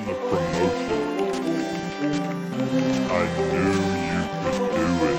the promotion. I knew you could do it.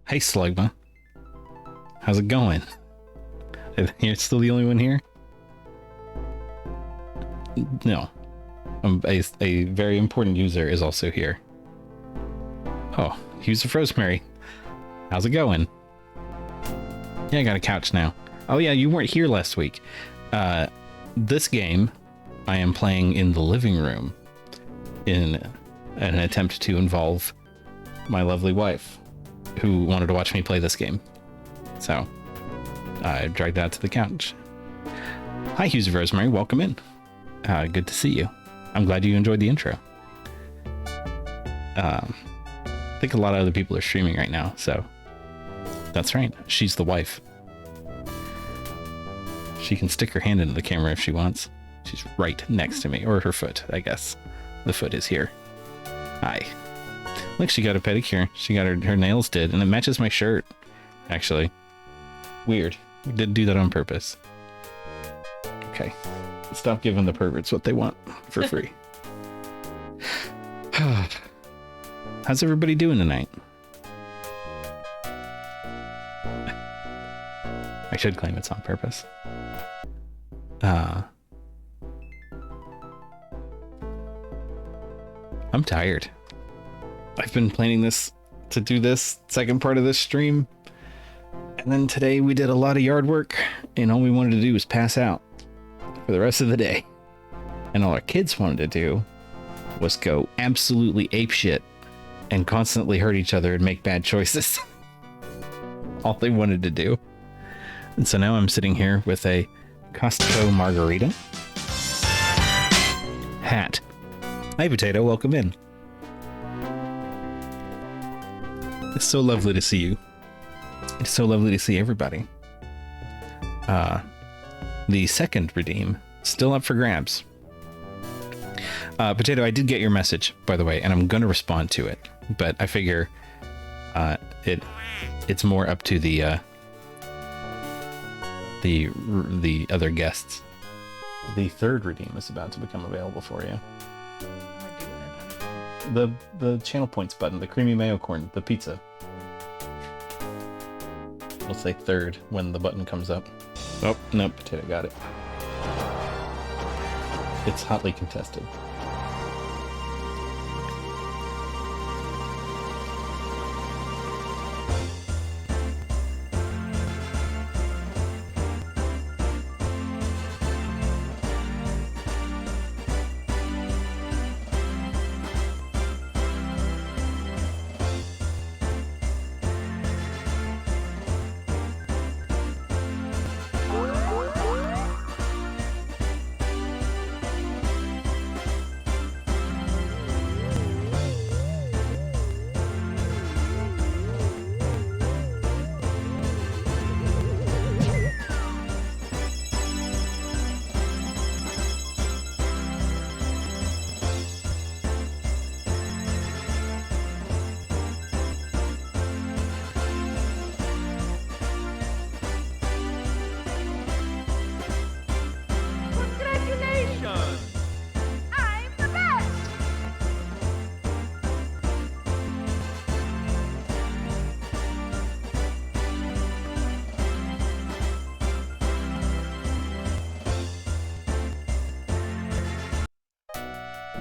Hey, Slugma. How's it going? You're still the only one here? No. A very important user is also here. Oh, user Rosemary. How's it going? Yeah, I got a couch now. Oh yeah, you weren't here last week. This game I am playing in the living room in an attempt to involve my lovely wife, who wanted to watch me play this game. So I dragged that to the couch. Hi, Hughes of Rosemary. Welcome in. Good to see you. I'm glad you enjoyed the intro. I think a lot of other people are streaming right now, so that's right. She's the wife. She can stick her hand into the camera if she wants. She's right next to me, or her foot, I guess. The foot is here. Hi. Look, she got a pedicure. She got her nails did, and it matches my shirt, actually. Weird. We did do that on purpose. Okay. Stop giving the perverts what they want for free. How's everybody doing tonight? I should claim it's on purpose. I'm tired. I've been planning this to do this second part of this stream, and then today we did a lot of yard work, and all we wanted to do was pass out for the rest of the day. And all our kids wanted to do was go absolutely apeshit and constantly hurt each other and make bad choices. All they wanted to do. And so now I'm sitting here with a Costco margarita. Hat. Hi, Potato. Welcome in. It's so lovely to see you. It's so lovely to see everybody. The second redeem, still up for grabs. Potato, I did get your message, by the way, and I'm going to respond to it. But I figure it's more up to the other guests. The third redeem is about to become available for you. The channel points button, the creamy mayo corn, the pizza. We'll say third when the button comes up. Oh, no, Potato got it. It's hotly contested.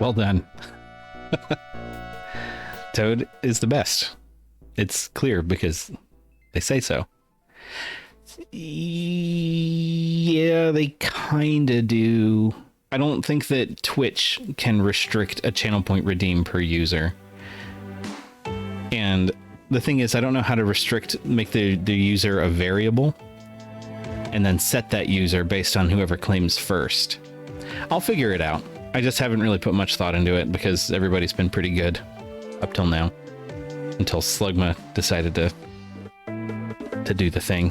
Well done. Toad is the best. It's clear because they say so. Yeah, they kinda do. I don't think that Twitch can restrict a channel point redeem per user. And the thing is, I don't know how to make the user a variable and then set that user based on whoever claims first. I'll figure it out. I just haven't really put much thought into it because everybody's been pretty good up till now. Until Slugma decided to do the thing.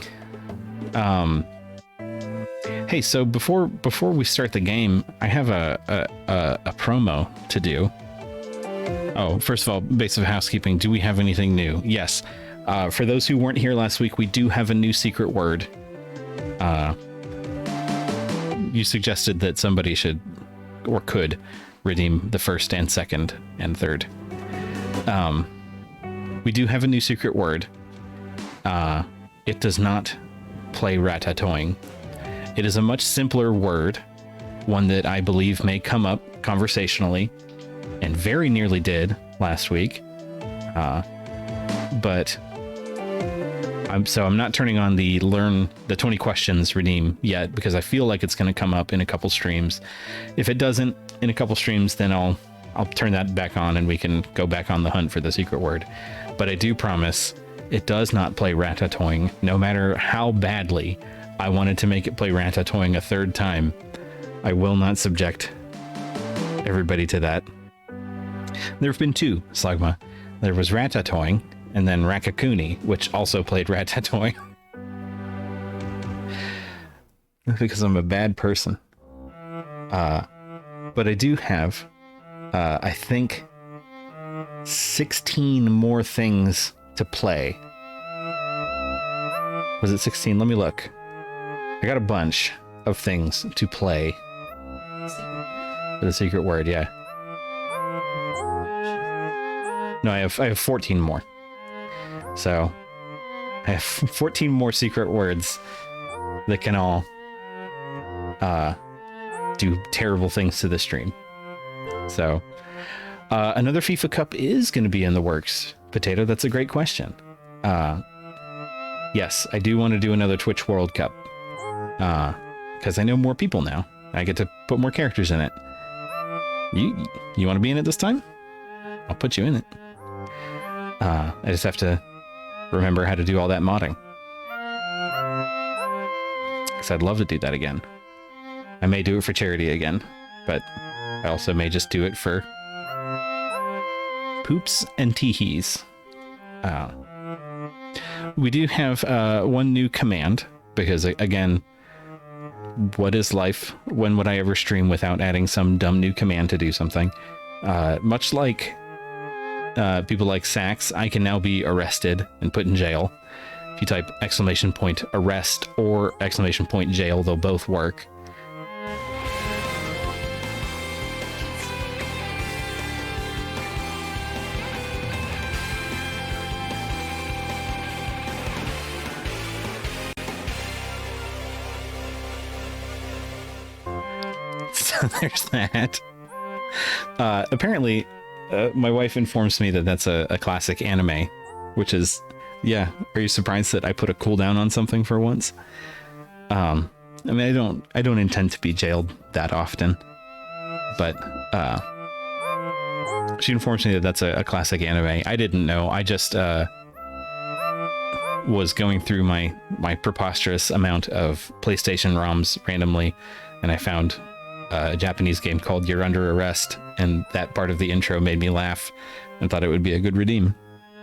Hey, so before we start the game, I have a promo to do. Oh, first of all, base of housekeeping. Do we have anything new? Yes. For those who weren't here last week, we do have a new secret word. You suggested that somebody should or could redeem the first and second and third. We do have a new secret word. It does not play ratatouille. It is a much simpler word, one that I believe may come up conversationally, and very nearly did last week. But I'm not turning on the learn the 20 questions redeem yet because I feel like it's going to come up in a couple streams. If it doesn't in a couple streams, then I'll turn that back on and we can go back on the hunt for the secret word. But I do promise it does not play ratatouille, no matter how badly I wanted to make it play ratatouille a third time. I will not subject everybody to that. There have been two, Slugma. There was ratatouille and then Rakakuni, which also played ratatouille. Because I'm a bad person. But I do have, I think, 16 more things to play. Was it 16? Let me look. I got a bunch of things to play. For the secret word, yeah. No, I have 14 more. So I have 14 more secret words that can all do terrible things to the stream. So another FIFA Cup is going to be in the works. Potato, that's a great question. Yes, I do want to do another Twitch World Cup. Because I know more people now. I get to put more characters in it. You want to be in it this time? I'll put you in it. I just have to remember how to do all that modding. Because I'd love to do that again. I may do it for charity again, but I also may just do it for poops and teehees. We do have one new command, because again, what is life? When would I ever stream without adding some dumb new command to do something? Much like people like Sax, I can now be arrested and put in jail. If you type !arrest or !jail, they'll both work. So there's that. Apparently, my wife informs me that that's a classic anime, which is, yeah. Are you surprised that I put a cooldown on something for once? I mean, I don't intend to be jailed that often, but she informs me that that's a classic anime. I didn't know. I just was going through my preposterous amount of PlayStation ROMs randomly, and I found a Japanese game called You're Under Arrest, and that part of the intro made me laugh and thought it would be a good redeem.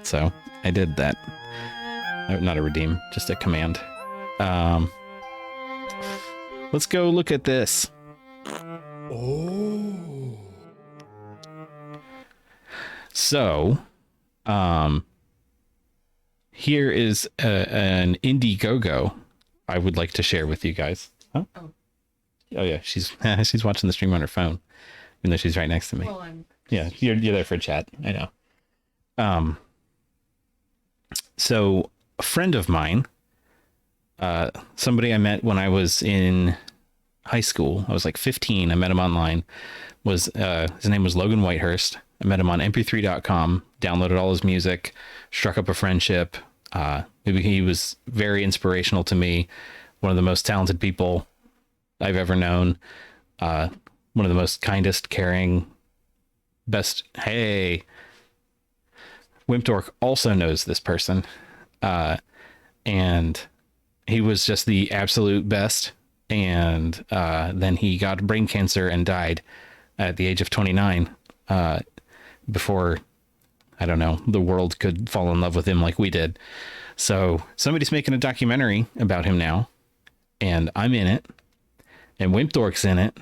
So I did that. Not a redeem, just a command. Let's go look at this. Oh. So, here is an Indiegogo I would like to share with you guys. Huh? Oh yeah, she's watching the stream on her phone, even though she's right next to me. Well, yeah, you're there for chat. I know. So a friend of mine, somebody I met when I was in high school. I was like 15. I met him online. His name was Logan Whitehurst. I met him on mp3.com. Downloaded all his music. Struck up a friendship. Maybe he was very inspirational to me. One of the most talented people I've ever known. One of the most kindest, caring, best. Hey, Wimpdork also knows this person, and he was just the absolute best. And then he got brain cancer and died at the age of 29. Before, I don't know, the world could fall in love with him like we did. So somebody's making a documentary about him now, and I'm in it. And Wimpdork's in it,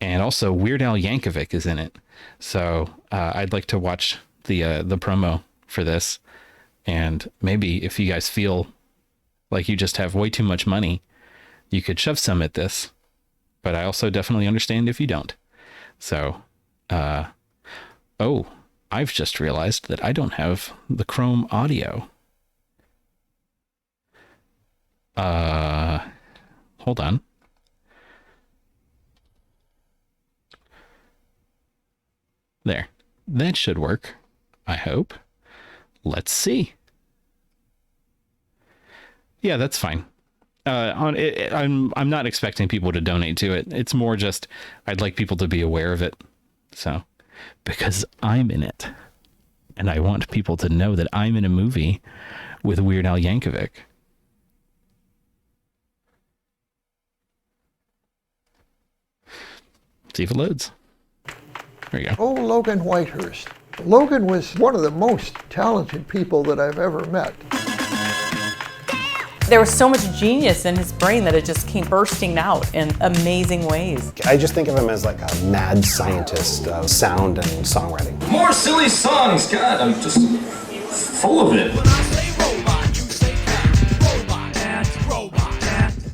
and also Weird Al Yankovic is in it. So I'd like to watch the promo for this, and maybe if you guys feel like you just have way too much money, you could shove some at this. But I also definitely understand if you don't. So, oh, I've just realized that I don't have the Chrome audio. Hold on. There. That should work, I hope. Let's see. Yeah, that's fine. I'm not expecting people to donate to it. It's more just I'd like people to be aware of it. So, because I'm in it, and I want people to know that I'm in a movie with Weird Al Yankovic. See if it loads. There you go. Oh, Logan Whitehurst. Logan was one of the most talented people that I've ever met. There was so much genius in his brain that it just came bursting out in amazing ways. I just think of him as like a mad scientist of sound and songwriting. More silly songs, God, I'm just full of it.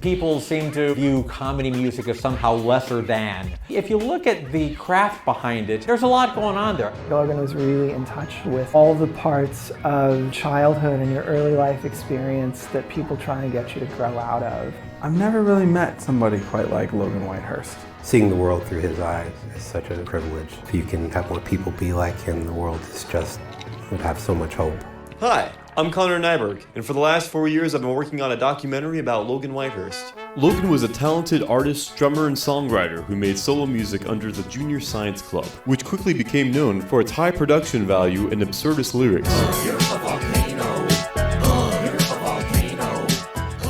People seem to view comedy music as somehow lesser than. If you look at the craft behind it, there's a lot going on there. Logan was really in touch with all the parts of childhood and your early life experience that people try and get you to grow out of. I've never really met somebody quite like Logan Whitehurst. Seeing the world through his eyes is such a privilege. If you can have more people be like him, the world is just, would have so much hope. Hi, I'm Connor Nyberg, and for the last 4 years I've been working on a documentary about Logan Whitehurst. Logan was a talented artist, drummer, and songwriter who made solo music under the Junior Science Club, which quickly became known for its high production value and absurdist lyrics.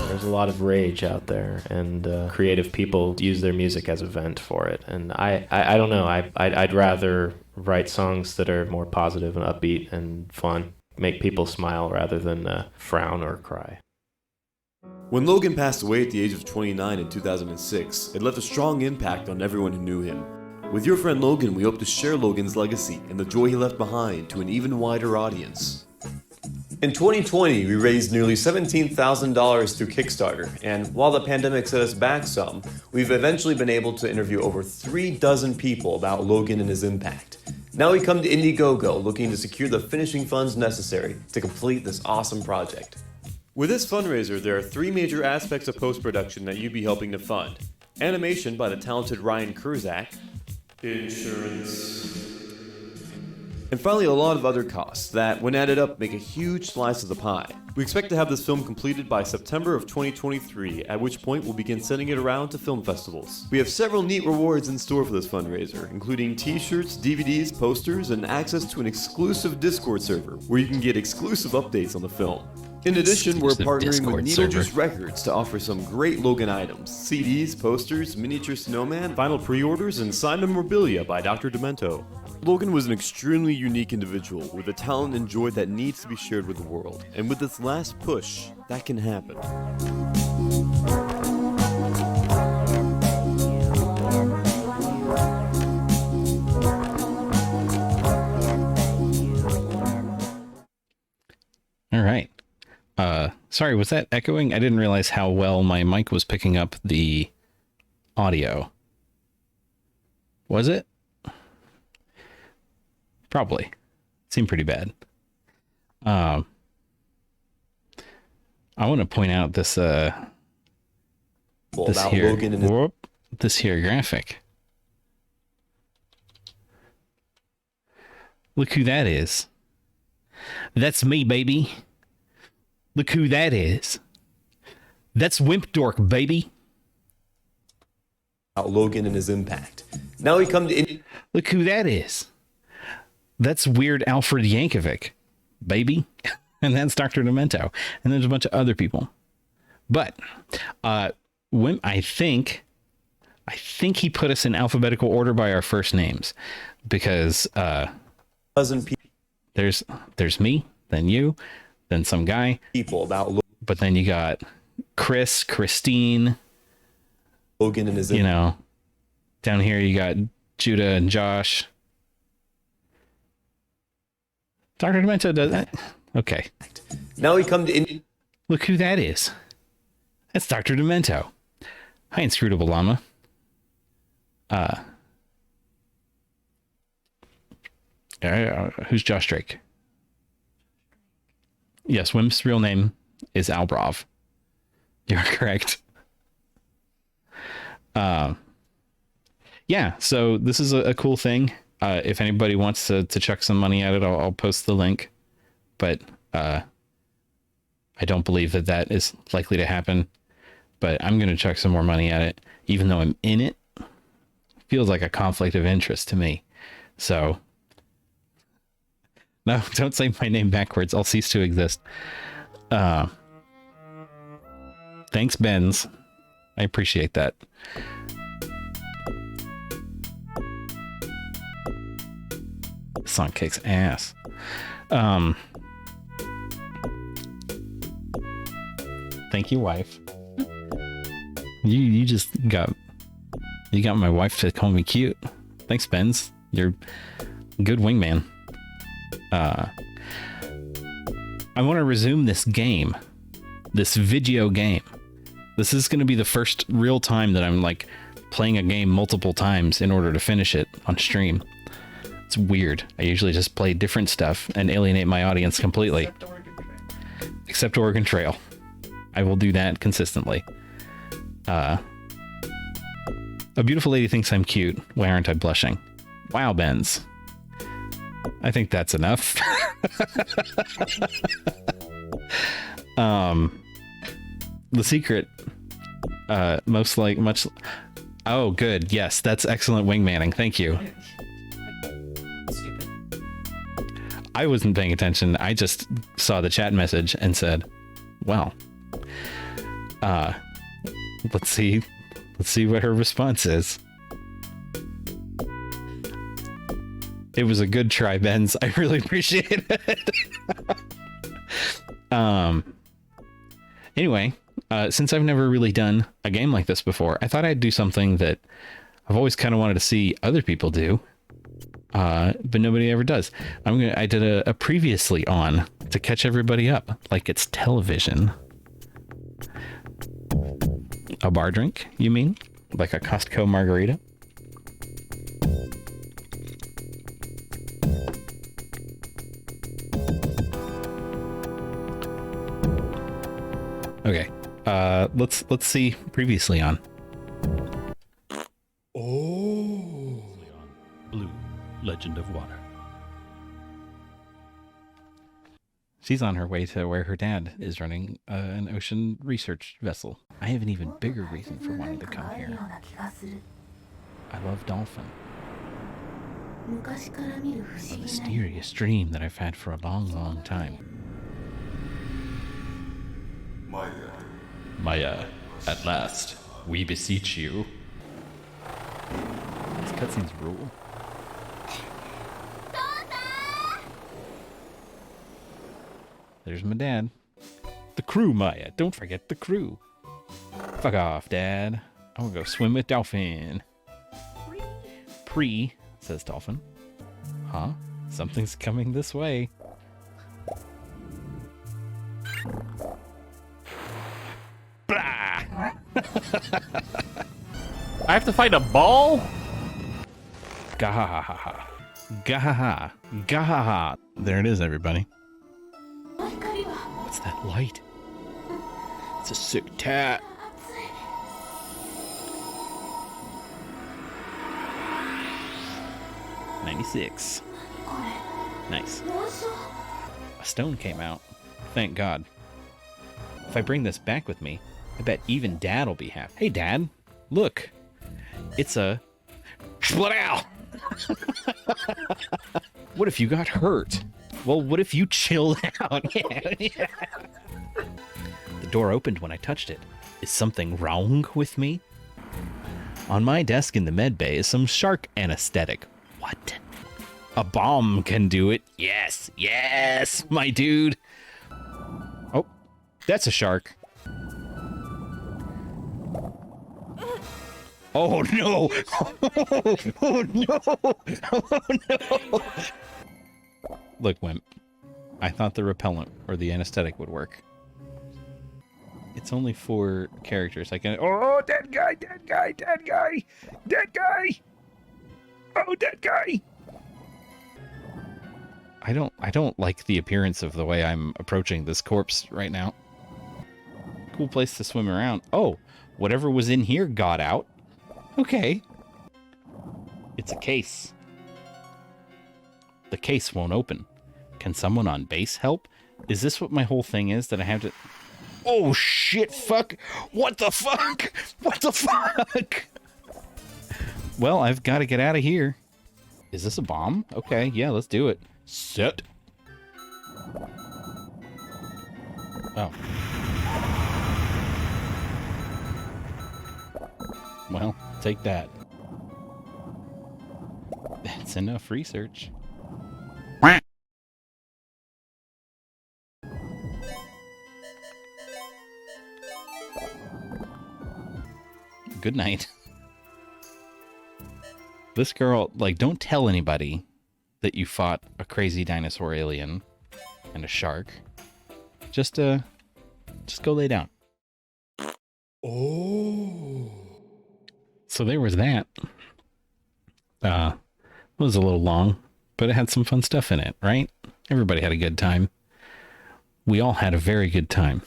There's a lot of rage out there, and creative people use their music as a vent for it. And I don't know, I'd rather write songs that are more positive and upbeat and fun, make people smile rather than frown or cry. When Logan passed away at the age of 29 in 2006, it left a strong impact on everyone who knew him. With your friend Logan, we hope to share Logan's legacy and the joy he left behind to an even wider audience. In 2020, we raised nearly $17,000 through Kickstarter, and while the pandemic set us back some, we've eventually been able to interview over 36 people about Logan and his impact. Now we come to Indiegogo looking to secure the finishing funds necessary to complete this awesome project. With this fundraiser, there are 3 major aspects of post-production that you'd be helping to fund. Animation by the talented Ryan Kurzak. Insurance. And finally, a lot of other costs that, when added up, make a huge slice of the pie. We expect to have this film completed by September of 2023, at which point we'll begin sending it around to film festivals. We have several neat rewards in store for this fundraiser, including t-shirts, DVDs, posters, and access to an exclusive Discord server, where you can get exclusive updates on the film. In addition, we're partnering with Needlejuice Records to offer some great Logan items: CDs, posters, miniature snowman, vinyl pre-orders, and signed memorabilia by Dr. Demento. Logan was an extremely unique individual with a talent and joy that needs to be shared with the world. And with this last push, that can happen. All right. Sorry, was that echoing? I didn't realize how well my mic was picking up the audio. Was it? Probably. Seemed pretty bad. I want to point out this this here graphic. Look who that is. That's me, baby. Look who that is. That's Wimp Dork, baby. Logan and his impact. Now we come to... Look who that is. That's Weird Alfred Yankovic, baby. And that's Dr. Demento. And there's a bunch of other people. But Wimp, I think he put us in alphabetical order by our first names. Because there's me, then you, then some guy. But then you got Chris, Christine. Logan and his... You know, down here you got Judah and Josh. Dr. Demento does that? Okay. Now we come to... Look who that is. That's Dr. Demento. Hi, Inscrutable Llama. Who's Josh Drake? Yes, Wimp's real name is Albrov. You're correct. Yeah, so this is a cool thing. If anybody wants to chuck some money at it, I'll post the link. But I don't believe that is likely to happen. But I'm going to chuck some more money at it, even though I'm in it. Feels like a conflict of interest to me. So, no, don't say my name backwards. I'll cease to exist. Thanks, Benz. I appreciate that. This song kicks ass. Thank you, wife. You just got my wife to call me cute. Thanks, Benz. You're a good wingman. I want to resume this game, this video game. This is going to be the first real time that I'm like playing a game multiple times in order to finish it on stream. It's weird. I usually just play different stuff and alienate my audience completely. Except Oregon Trail. I will do that consistently. A beautiful lady thinks I'm cute. Why aren't I blushing? Wow, Benz. I think that's enough. The secret much. Oh, good. Yes, that's excellent wingmanning. Thank you. I wasn't paying attention. I just saw the chat message and said, well, let's see what her response is. It was a good try, Benz. I really appreciate it. Anyway, since I've never really done a game like this before, I thought I'd do something that I've always kind of wanted to see other people do, but nobody ever does. I did a previously on to catch everybody up, like it's television. A bar drink, you mean? Like a Costco margarita? Okay, let's see previously on. Oh, Blue, Legend of Water. She's on her way to where her dad is running an ocean research vessel. I have an even bigger reason for wanting to come here. I love dolphin. A mysterious dream that I've had for a long, long time. Maya, at last, we beseech you. These cutscenes rule. There's my dad. The crew, Maya. Don't forget the crew. Fuck off, Dad. I want to go swim with Dolphin. Pre, says Dolphin. Huh? Something's coming this way. Blah! I have to fight a ball? Gahahaha. Gahaha. Gahaha. There it is, everybody. What's that light? It's a sick tat. $96. Nice. A stone came out. Thank God. If I bring this back with me, I bet even Dad will be happy. Hey, Dad, look. It's a... What if you got hurt? Well, what if you chilled out? Yeah. The door opened when I touched it. Is something wrong with me? On my desk in the med bay is some shark anesthetic. What? A bomb can do it. Yes, yes, my dude. Oh, that's a shark. Oh no! Oh no! Oh no! Look, Wimp. I thought the repellent or the anesthetic would work. It's only 4 characters. I can. Oh, dead guy! Dead guy! Dead guy! Dead guy! Oh, dead guy! I don't like the appearance of the way I'm approaching this corpse right now. Cool place to swim around. Oh, whatever was in here got out. Okay. It's a case. The case won't open. Can someone on base help? Is this what my whole thing is, that I have to... Oh, shit, fuck. What the fuck? What the fuck? Well, I've got to get out of here. Is this a bomb? Okay, yeah, let's do it. Set. Oh. Well, take that. That's enough research. Good night. This girl, like, don't tell anybody that you fought a crazy dinosaur alien and a shark. Just go lay down. Oh. So there was that. It was a little long, but it had some fun stuff in it, right? Everybody had a good time. We all had a very good time.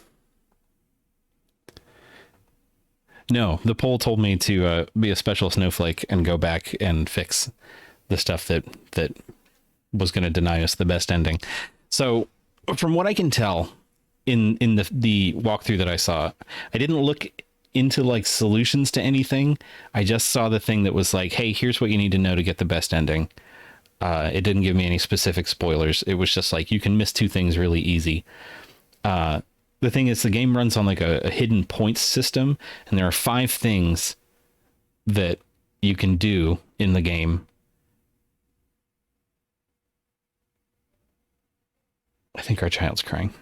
No, the poll told me to be a special snowflake and go back and fix the stuff that was going to deny us the best ending. So, from what I can tell in the walkthrough that I saw, I didn't look into like solutions to anything. I just saw the thing that was like, hey, here's what you need to know to get the best ending. It didn't give me any specific spoilers. It was just like, you can miss 2 things really easy. The thing is, the game runs on like a hidden points system, and there are 5 things that you can do in the game. I think our child's crying.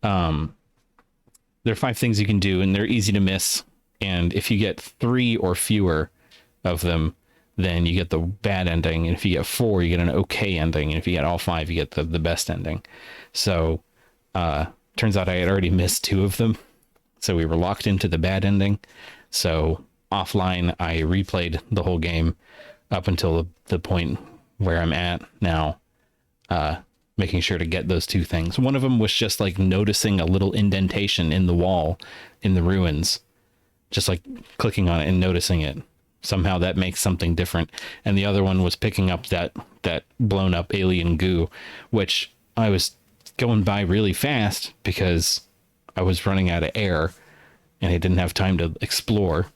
There are 5 things you can do, and they're easy to miss. And if you get 3 or fewer of them, then you get the bad ending. And if you get 4, you get an okay ending. And if you get all 5, you get the best ending. So, turns out I had already missed 2 of them. So we were locked into the bad ending. So offline, I replayed the whole game up until the point where I'm at now, making sure to get those 2 things. One of them was just like noticing a little indentation in the wall in the ruins, just like clicking on it and noticing it. Somehow that makes something different. And the other one was picking up that blown up alien goo, which I was going by really fast because I was running out of air and I didn't have time to explore.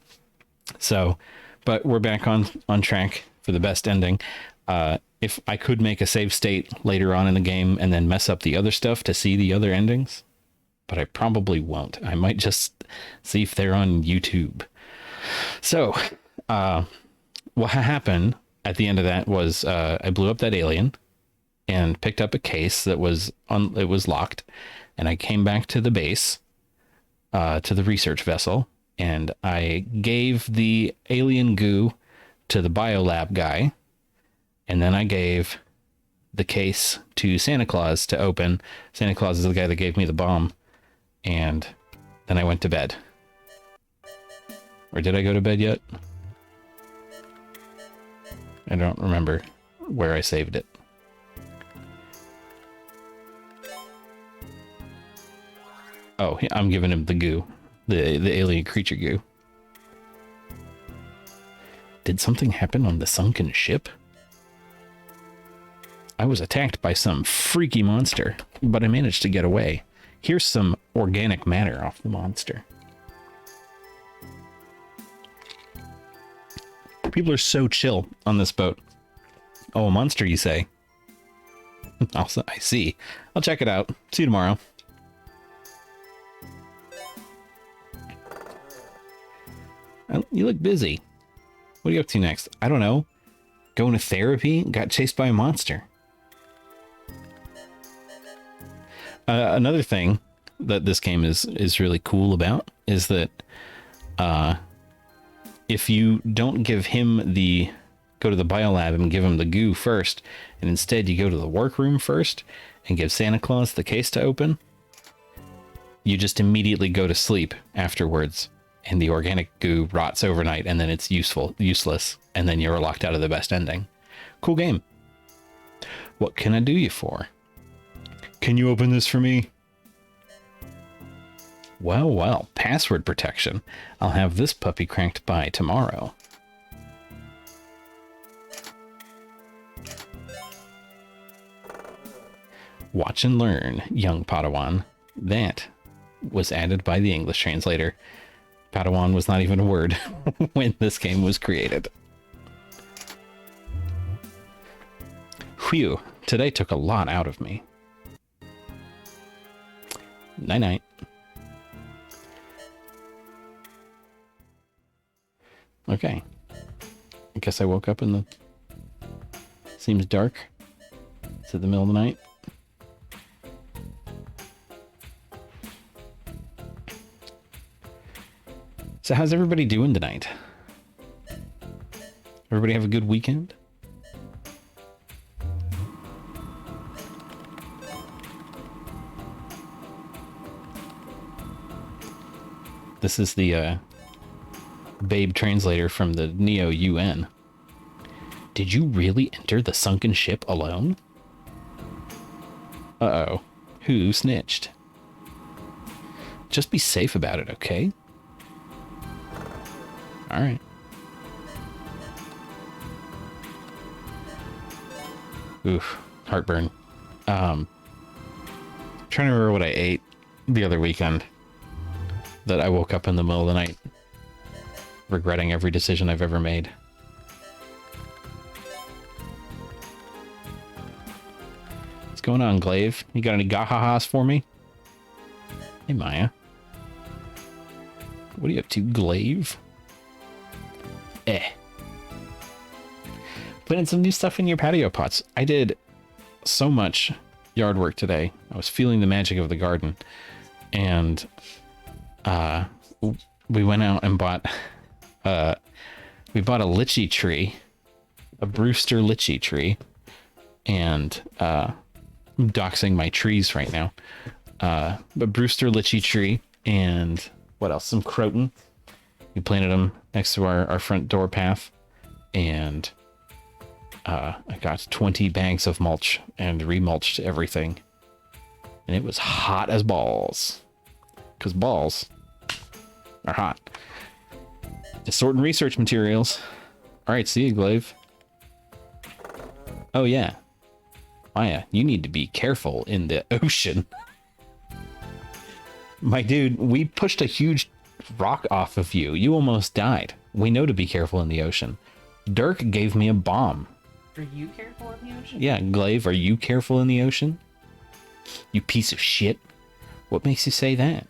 So, but we're back on track for the best ending. If I could make a save state later on in the game and then mess up the other stuff to see the other endings, but I probably won't. I might just see if they're on YouTube. So, what happened at the end of that was I blew up that alien and picked up a case that was it was locked, and I came back to the base, to the research vessel, and I gave the alien goo to the biolab guy, and then I gave the case to Santa Claus to open. Santa Claus is the guy that gave me the bomb, and then I went to bed. Or did I go to bed yet? I don't remember where I saved it. Oh, I'm giving him the goo. The alien creature goo. Did something happen on the sunken ship? I was attacked by some freaky monster, but I managed to get away. Here's some organic matter off the monster. People are so chill on this boat. Oh, a monster, you say? I see. I'll check it out. See you tomorrow. You look busy. What are you up to next? I don't know. Going to therapy? Got chased by a monster. Another thing that this game is really cool about is that if you don't give him go to the biolab and give him the goo first, and instead you go to the workroom first and give Santa Claus the case to open, you just immediately go to sleep afterwards, and the organic goo rots overnight, and then it's useless, and then you're locked out of the best ending. Cool game. What can I do you for? Can you open this for me? Well, password protection. I'll have this puppy cranked by tomorrow. Watch and learn, young Padawan. That was added by the English translator. Padawan was not even a word when this game was created. Phew, today took a lot out of me. Night-night. Okay. I guess I woke up in the... Seems dark. It's at the middle of the night. So how's everybody doing tonight? Everybody have a good weekend? This is the Babe translator from the Neo UN. Did you really enter the sunken ship alone? Uh-oh. Who snitched? Just be safe about it, okay? Alright. Oof. Heartburn. Trying to remember what I ate the other weekend. that I woke up in the middle of the night regretting every decision I've ever made. What's going on, Glaive? You got any gahahas for me? Hey, Maya. What are you up to, Glaive? Putting some new stuff in your patio pots. I did so much yard work today. I was feeling the magic of the garden. And we went out and bought a lychee tree, a Brewster lychee tree, and I'm doxing my trees right now. A Brewster lychee tree, and what else? Some croton. We planted them next to our front door path, and I got 20 bags of mulch and remulched everything, and it was hot as balls, because balls are hot. Just sorting research materials. All right, see you, Glaive. Oh yeah, Maya, you need to be careful in the ocean. My dude, we pushed a huge rock off of you. You almost died. We know to be careful in the ocean. Dirk gave me a bomb. Are you careful in the ocean? Yeah, Glaive, are you careful in the ocean? You piece of shit. What makes you say that?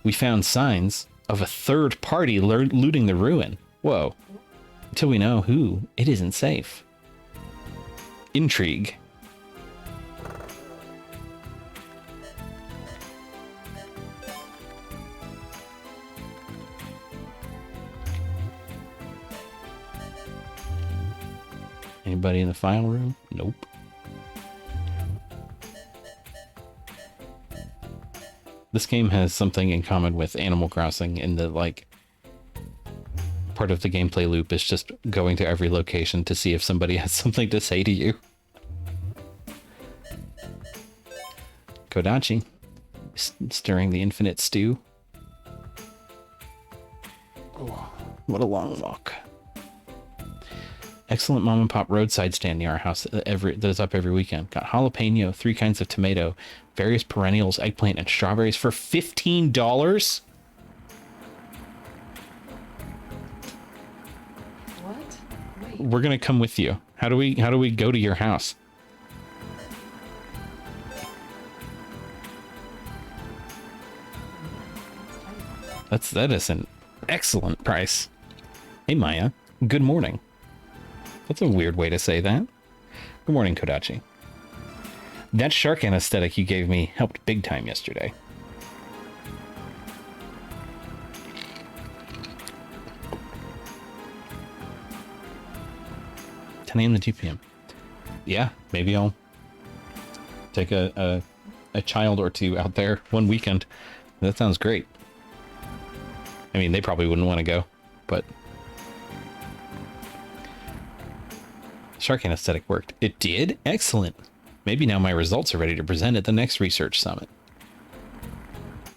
We found signs of a third party looting the ruin. Whoa. Until we know who, it isn't safe. Intrigue. Anybody in the file room? Nope. This game has something in common with Animal Crossing in that, like, part of the gameplay loop is just going to every location to see if somebody has something to say to you. Kodachi, stirring the infinite stew. Oh, what a long walk. Excellent mom and pop roadside stand near our house that's up every weekend. Got jalapeno, 3 kinds of tomato, various perennials, eggplant, and strawberries for $15. What? Wait. We're gonna come with you. How do we go to your house? That is an excellent price. Hey Maya, good morning. That's a weird way to say that. Good morning, Kodachi. That shark anesthetic you gave me helped big time yesterday. 10 a.m. to 2 p.m. Yeah, maybe I'll take a child or two out there one weekend. That sounds great. I mean, they probably wouldn't want to go, but shark anesthetic worked. It did? Excellent. Maybe now my results are ready to present at the next research summit.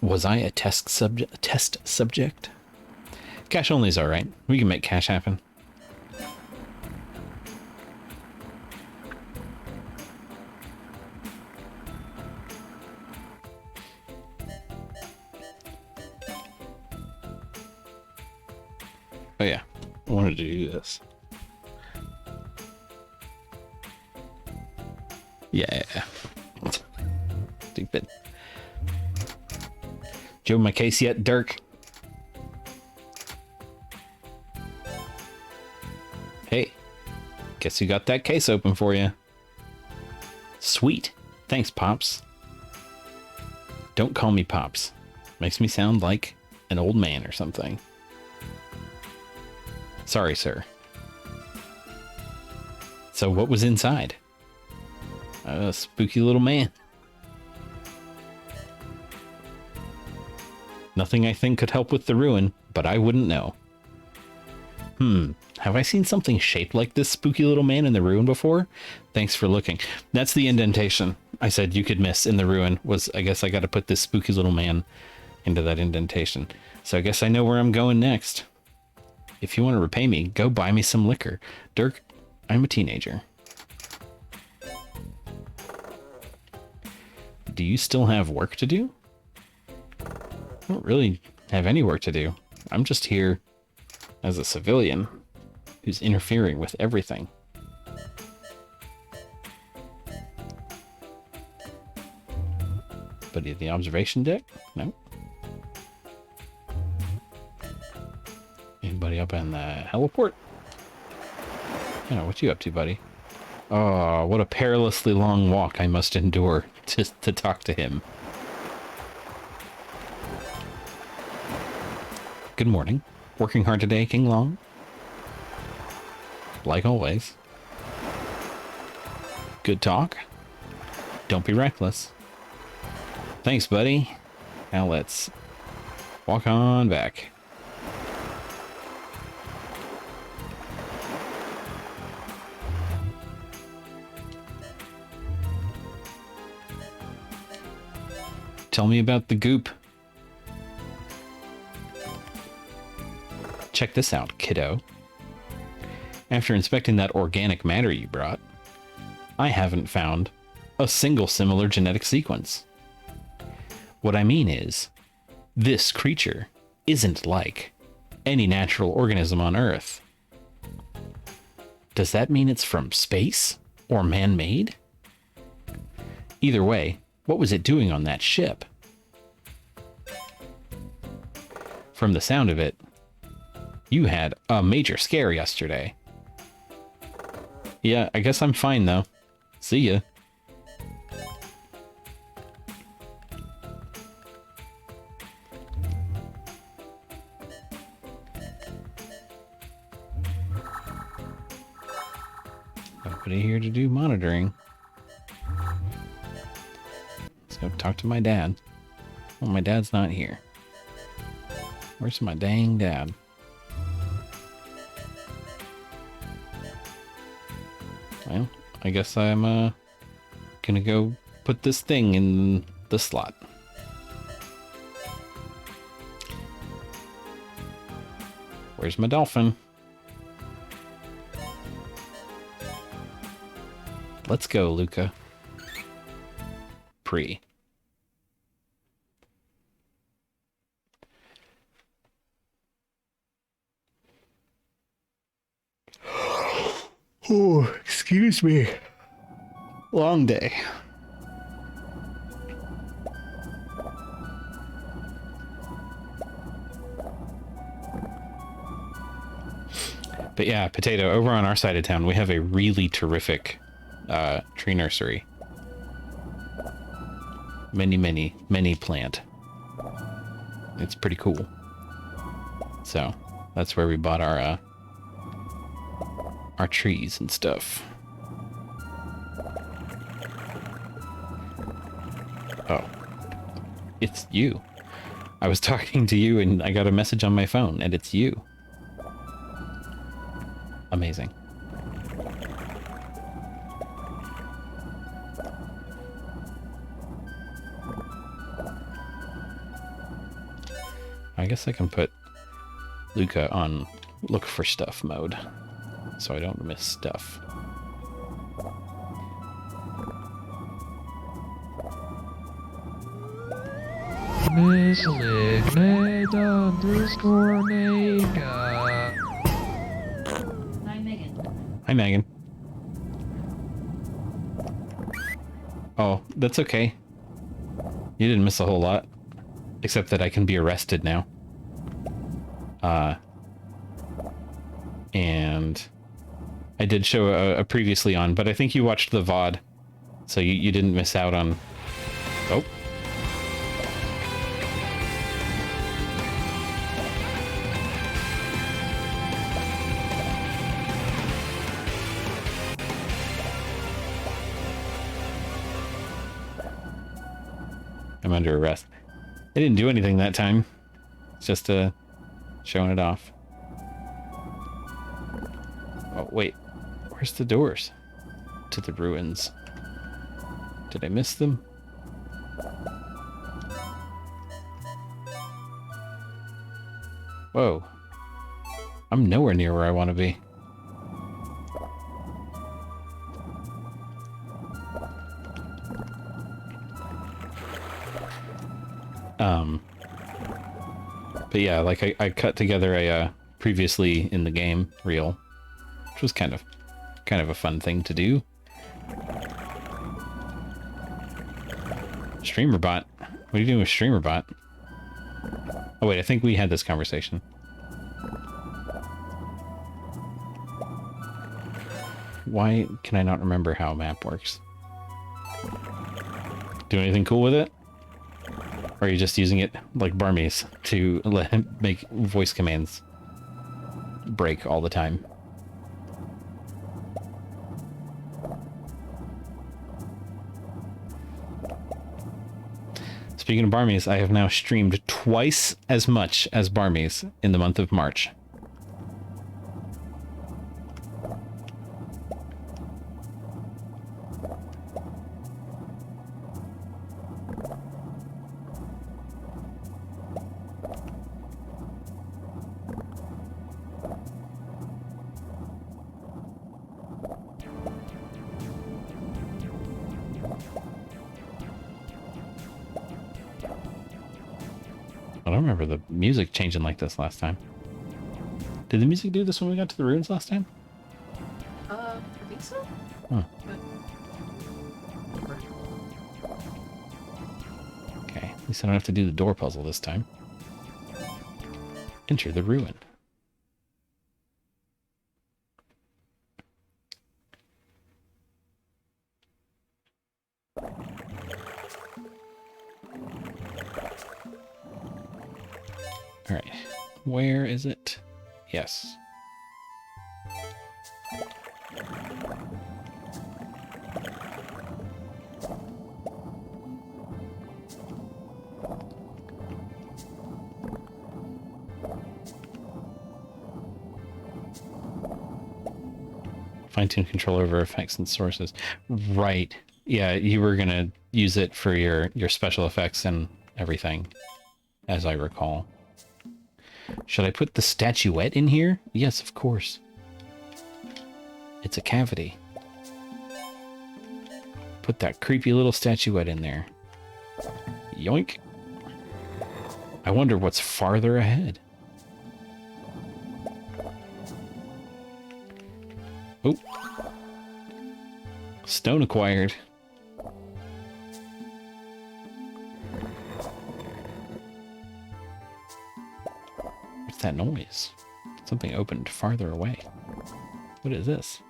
Was I a test subject? Cash only is alright. We can make cash happen. Oh yeah, I wanted to do this. Yeah. Stupid. Joe, my case yet, Dirk? Hey, guess who got that case open for you? Sweet. Thanks, Pops. Don't call me Pops. Makes me sound like an old man or something. Sorry, sir. So what was inside? A spooky little man. Nothing I think could help with the ruin, but I wouldn't know. Have I seen something shaped like this spooky little man in the ruin before? Thanks for looking. That's the indentation I said you could miss in the ruin. Was, I guess I got to put this spooky little man into that indentation. So I guess I know where I'm going next. If you want to repay me, go buy me some liquor. Dirk, I'm a teenager. Do you still have work to do? don't really have any work to do. I'm just here as a civilian who's interfering with everything. But the observation deck? No. Anybody up in the heliport? Yeah, what you up to, buddy? Oh, what a perilously long walk I must endure just to talk to him. Good morning. Working hard today, King Long? Like always. Good talk. Don't be reckless. Thanks, buddy. Now let's walk on back. Tell me about the goop. Check this out, kiddo. After inspecting that organic matter you brought, I haven't found a single similar genetic sequence. What I mean is, this creature isn't like any natural organism on Earth. Does that mean it's from space or man-made? Either way, what was it doing on that ship? From the sound of it, you had a major scare yesterday. Yeah, I guess I'm fine though. See ya. Nobody here to do monitoring. Let's go talk to my dad. Well, my dad's not here. Where's my dang dad? Well, I guess I'm gonna go put this thing in the slot. Where's my dolphin? Let's go, Luca. Pre. Oh, excuse me. Long day. But yeah, Potato, over on our side of town, we have a really terrific tree nursery. Many plant. It's pretty cool. So that's where we bought our trees and stuff. Oh, it's you. I was talking to you and I got a message on my phone and it's you. Amazing. I guess I can put Luca on look for stuff mode so I don't miss stuff. Hi, Megan. Oh, that's okay. You didn't miss a whole lot. Except that I can be arrested now. And I did show a previously on, but I think you watched the VOD. So you didn't miss out on... Oh. I'm under arrest. I didn't do anything that time. It's just showing it off. Oh, wait. Where's the doors to the ruins? Did I miss them? Whoa. I'm nowhere near where I want to be. But yeah, like I cut together a previously in the game reel, which was kind of a fun thing to do. StreamerBot. What are you doing with StreamerBot? Oh wait, I think we had this conversation. Why can I not remember how a map works? Do anything cool with it? Or are you just using it like Barmies to let him make voice commands break all the time? Speaking of Barmies, I have now streamed twice as much as Barmies in the month of March. I don't remember the music changing like this last time. Did the music do this when we got to the ruins last time? I think so. Huh. Okay, at least I don't have to do the door puzzle this time. Enter the ruin. All right, where is it? Yes. Fine-tune control over effects and sources. Right. Yeah, you were gonna use it for your special effects and everything, as I recall. Should I put the statuette in here? Yes, of course. It's a cavity. Put that creepy little statuette in there. Yoink. I wonder what's farther ahead. Oh. Stone acquired. What's that noise? Something opened farther away. What is this?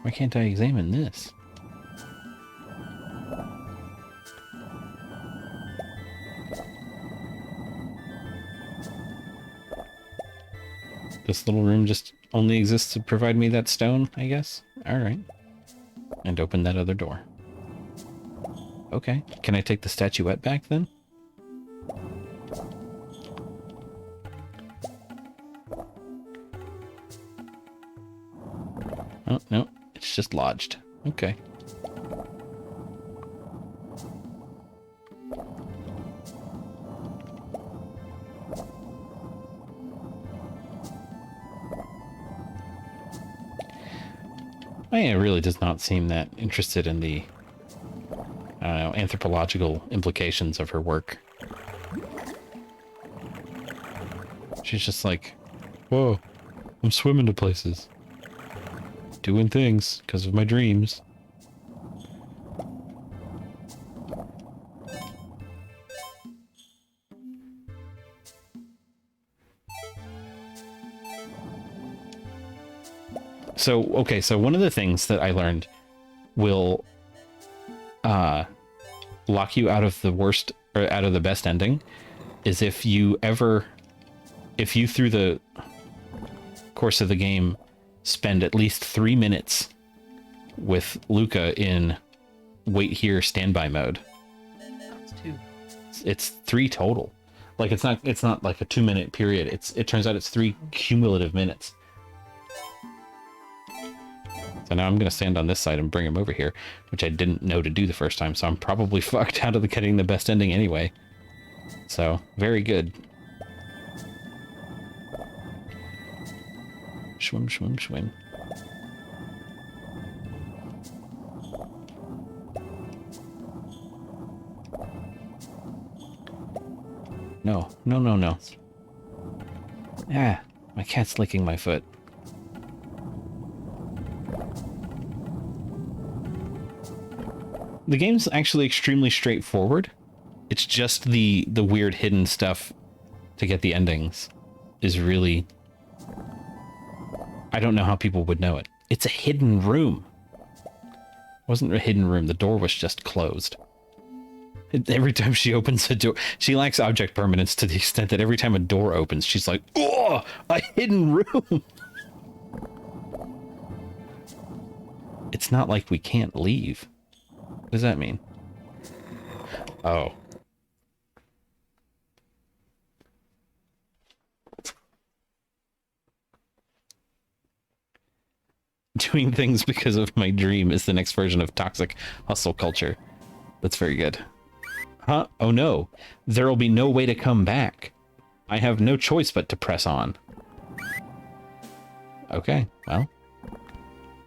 Why can't I examine this? This little room just only exists to provide me that stone, I guess? Alright. And open that other door. Okay. Can I take the statuette back then? Oh, no. It's just lodged. Okay. Maya really does not seem that interested in the, I don't know, anthropological implications of her work. She's just like, whoa, I'm swimming to places. Doing things because of my dreams. So, okay, so one of the things that I learned will lock you out of the worst, or out of the best ending, is if you through the course of the game spend at least 3 minutes with Luca in wait here standby mode. That's 2. It's 3 total. Like it's not like a 2-minute period. It turns out it's 3 cumulative minutes. So now I'm going to stand on this side and bring him over here, which I didn't know to do the first time, so I'm probably fucked out of getting the best ending anyway. So, very good. Swim, swim, swim. No, no, no, no. Ah, my cat's licking my foot. The game's actually extremely straightforward. It's just the weird hidden stuff to get the endings is really... I don't know how people would know it. It's a hidden room. It wasn't a hidden room. The door was just closed. Every time she opens a door, she lacks object permanence to the extent that every time a door opens, she's like, "Oh, a hidden room." It's not like we can't leave. What does that mean? Oh. Doing things because of my dream is the next version of toxic hustle culture. That's very good. Huh? Oh no. There'll be no way to come back. I have no choice but to press on. Okay, well.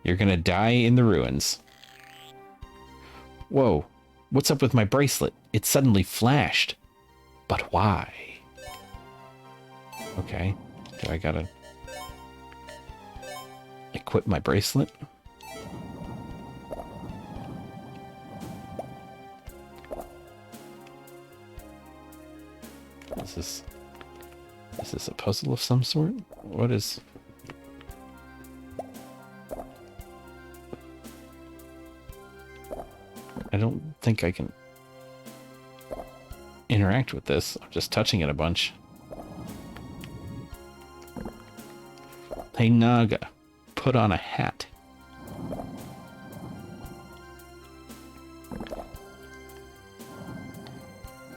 You're gonna die in the ruins. Whoa. What's up with my bracelet? It suddenly flashed. But why? Okay. Do I gotta equip my bracelet? Is this a puzzle of some sort? What is... I don't think I can interact with this. I'm just touching it a bunch. Hey Naga, put on a hat.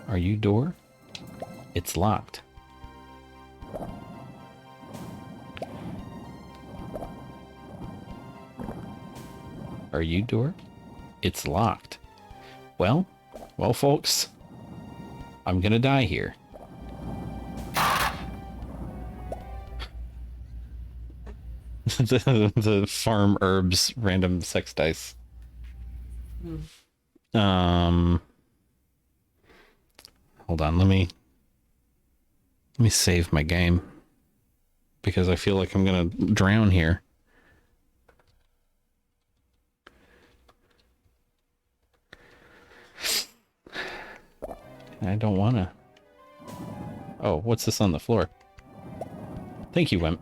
Are you door? It's locked. Are you door? It's locked. Well, folks, I'm gonna die here. the farm herbs random sex dice. Hold on, let me save my game because I feel like I'm gonna drown here. I don't wanna. Oh, what's this on the floor? Thank you, Wimp.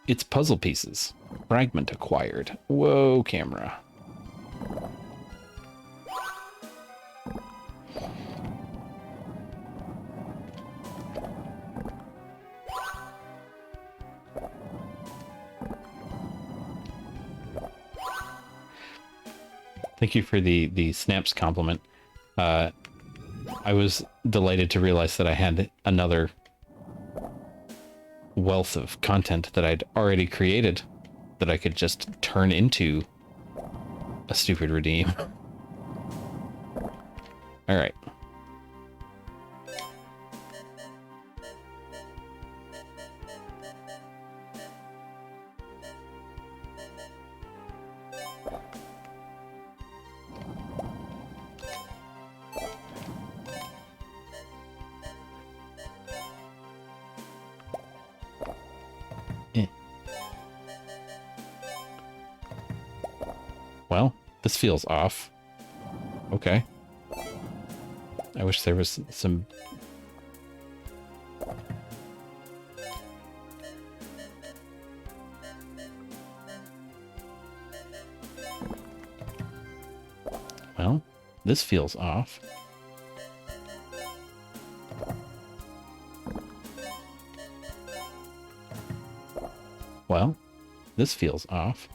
It's puzzle pieces. Fragment acquired. Whoa, camera. Thank you for the snaps compliment. I was delighted to realize that I had another wealth of content that I'd already created that I could just turn into a stupid redeem. All right. Well, this feels off. Okay. I wish there was some... Well, this feels off. Well, this feels off.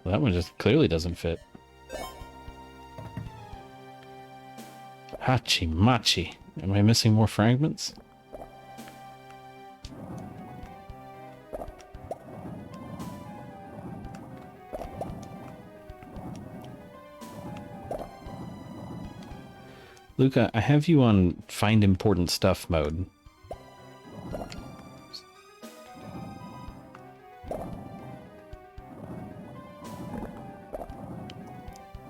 Well, that one just clearly doesn't fit. Hachi machi. Am I missing more fragments? Luca, I have you on find important stuff mode.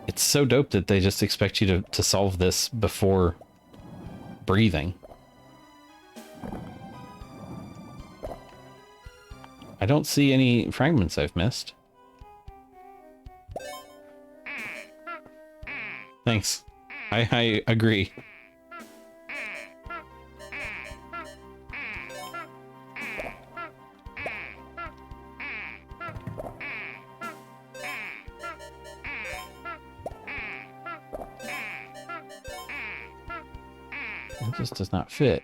It's so dope that they just expect you to solve this before breathing. I don't see any fragments I've missed. Thanks. I agree. It just does not fit.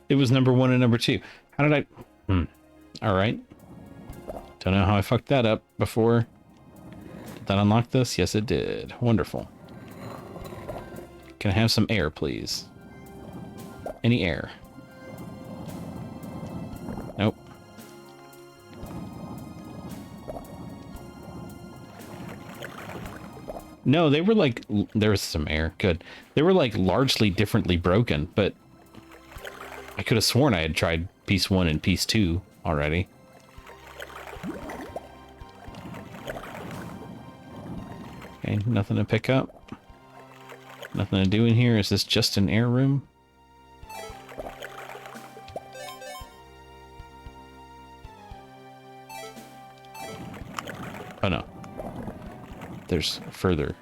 It was number 1 and number 2. How did I... All right. Don't know how I fucked that up before. Did that unlock this? Yes, it did. Wonderful. Can I have some air, please? Any air? Nope. No, they were like... There was some air. Good. They were like largely differently broken, but... I could have sworn I had tried piece 1 and piece 2 already. Okay, nothing to pick up. Nothing to do in here. Is this just an air room? Oh no. There's further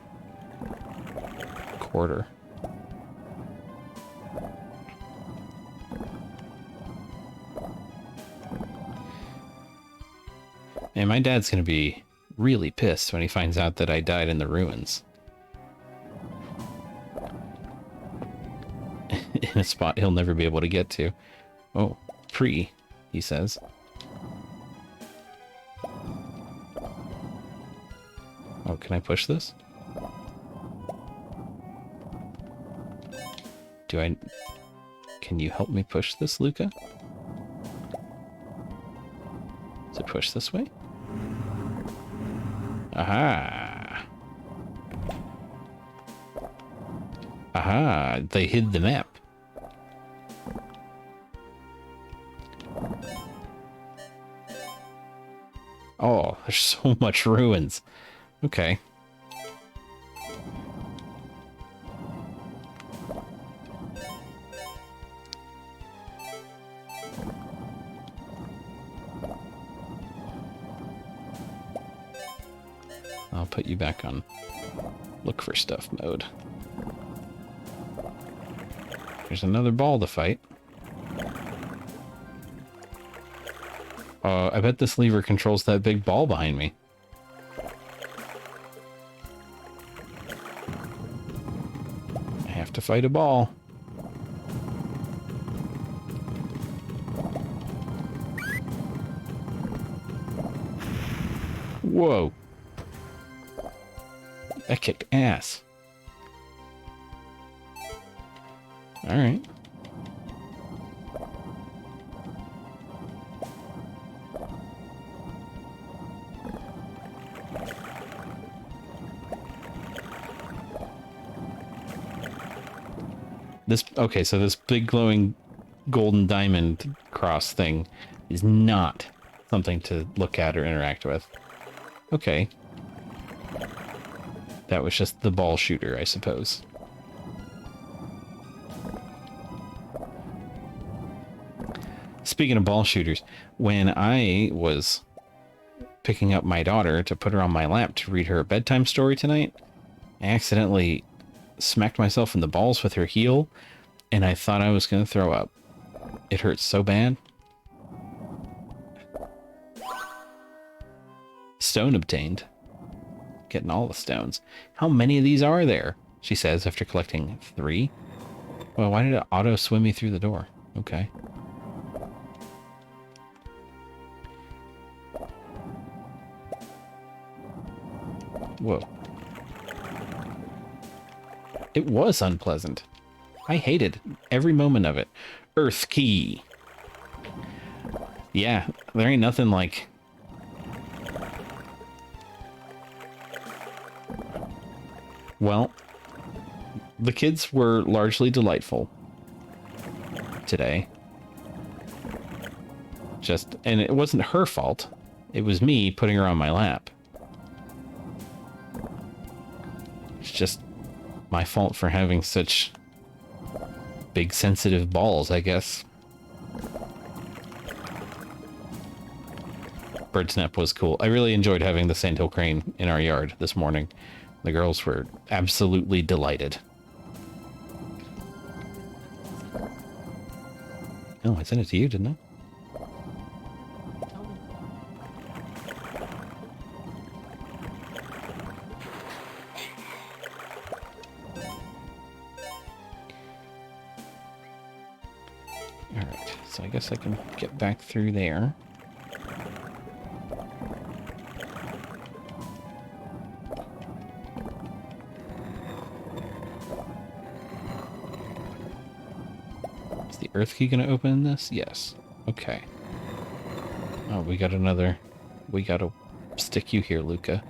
corridor. And my dad's gonna be really pissed when he finds out that I died in the ruins. In a spot he'll never be able to get to. Oh, he says. Oh, can I push this? Can you help me push this, Luca? Does it push this way? Aha! Aha! They hid the map. Oh, there's so much ruins. Okay. I'll put you back on look for stuff mode. There's another ball to fight. I bet this lever controls that big ball behind me. I have to fight a ball. Whoa. That kicked ass. All right. Okay, so this big glowing golden diamond cross thing is not something to look at or interact with. Okay. That was just the ball shooter, I suppose. Speaking of ball shooters, when I was picking up my daughter to put her on my lap to read her a bedtime story tonight, I accidentally smacked myself in the balls with her heel, and I thought I was going to throw up. It hurt so bad. Stone obtained. Getting all the stones. How many of these are there? She says after collecting 3. Well, why did it auto swim me through the door? Okay. Whoa. It was unpleasant. I hated every moment of it. Earth key. Yeah, there ain't nothing like... Well, the kids were largely delightful today. And it wasn't her fault. It was me putting her on my lap. It's just my fault for having such big sensitive balls, I guess. Bird's nap was cool. I really enjoyed having the sandhill crane in our yard this morning. The girls were absolutely delighted. Oh, I sent it to you, didn't I? Alright, so I guess I can get back through there. Is the Earth key gonna open this? Yes. Okay. Oh, we got another... We gotta stick you here, Luca.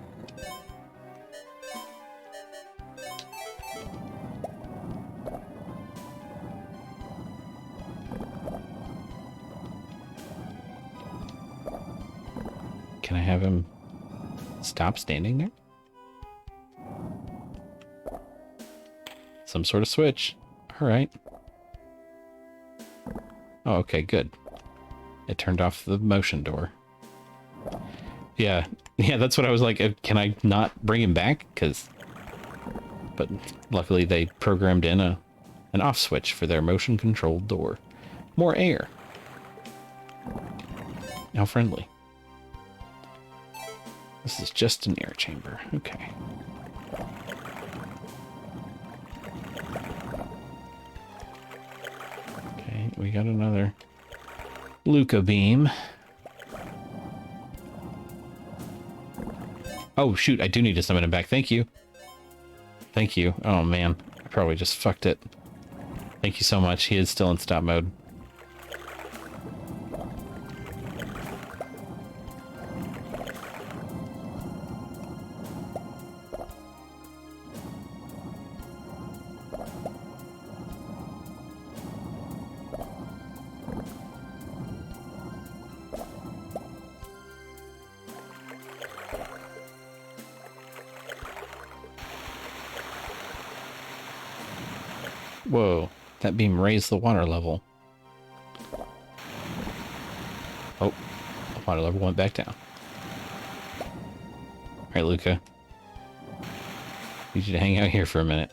Can I have him stop standing there? Some sort of switch. Alright. Oh, okay, good. It turned off the motion door. Yeah, that's what I was like. Can I not bring him back? But luckily they programmed in an off switch for their motion-controlled door. More air. How friendly. This is just an air chamber. Okay. Okay, we got another Luca beam. Oh, shoot, I do need to summon him back. Thank you. Thank you. Oh, man. I probably just fucked it. Thank you so much. He is still in stop mode. Whoa, that beam raised the water level. Oh, the water level went back down. Alright, Luca. Need you to hang out here for a minute.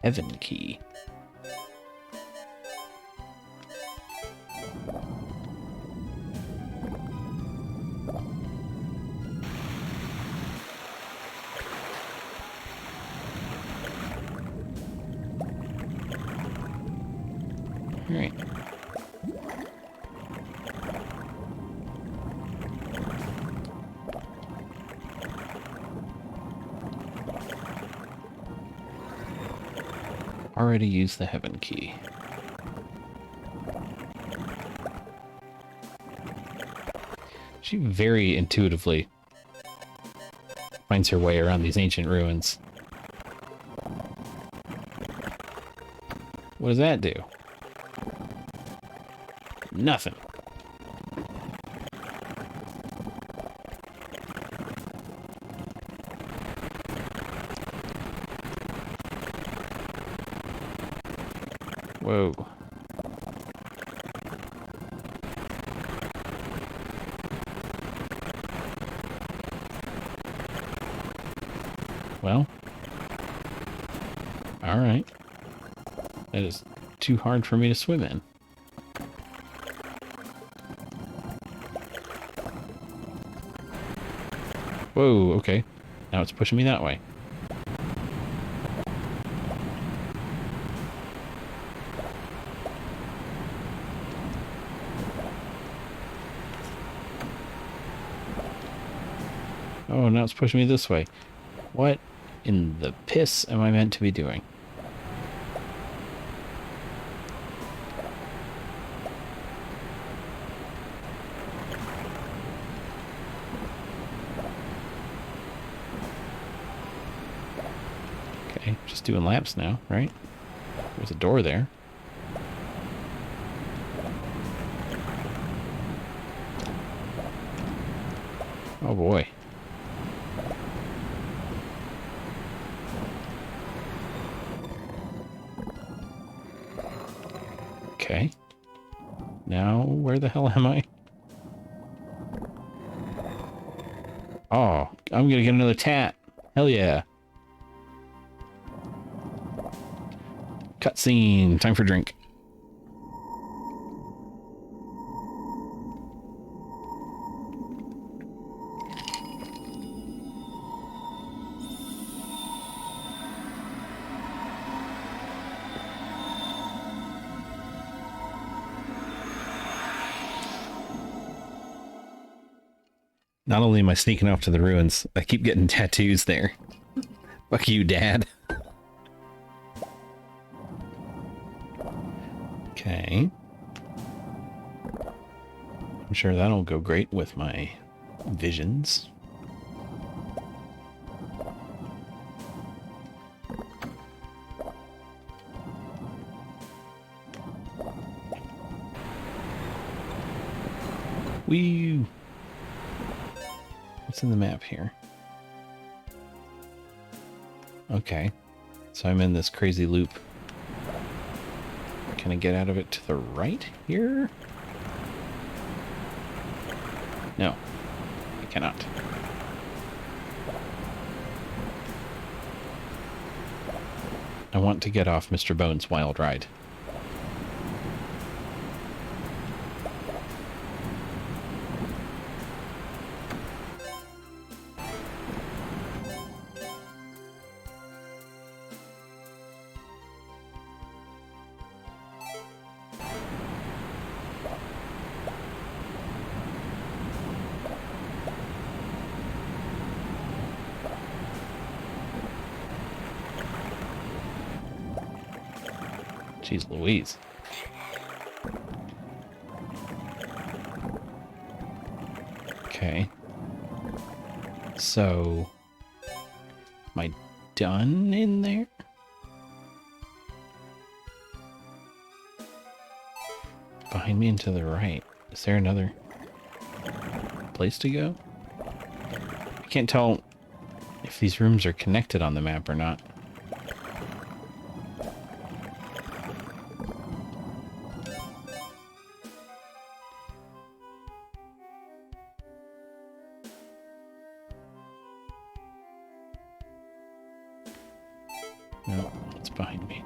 Heaven key. All right. Already used the heaven key. She very intuitively finds her way around these ancient ruins. What does that do? Nothing. Whoa. Well. All right. That is too hard for me to swim in. Whoa, okay. Now it's pushing me that way. Oh, now it's pushing me this way. What in the piss am I meant to be doing? Okay, just doing laps now, right? There's a door there. Oh boy. Okay. Now, where the hell am I? Oh, I'm gonna get another tat. Hell yeah. Cutscene. Time for a drink. Not only am I sneaking off to the ruins, I keep getting tattoos there. Fuck you, Dad. Okay. I'm sure that'll go great with my visions. Wee. What's in the map here? Okay. So I'm in this crazy loop. Can I get out of it to the right here? No, I cannot. I want to get off Mr. Bones' wild ride. Jeez Louise. Okay. So, am I done in there? Behind me and to the right. Is there another place to go? I can't tell if these rooms are connected on the map or not. No, it's behind me.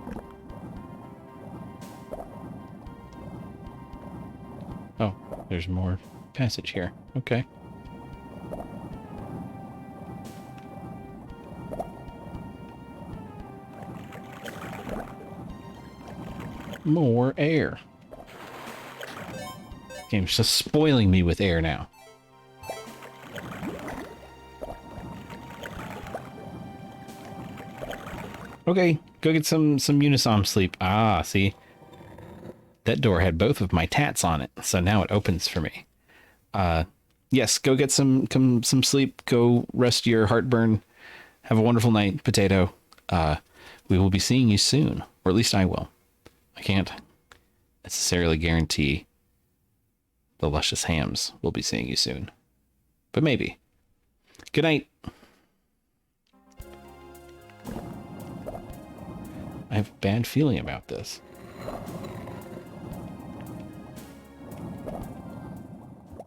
Oh, there's more passage here. Okay. More air. Game's just spoiling me with air now. Okay, go get some Unisom sleep. Ah, see? That door had both of my tats on it, so now it opens for me. Yes, go get some sleep. Go rest your heartburn. Have a wonderful night, Potato. We will be seeing you soon, or at least I will. I can't necessarily guarantee the luscious hams will be seeing you soon, but maybe. Good night. I have a bad feeling about this.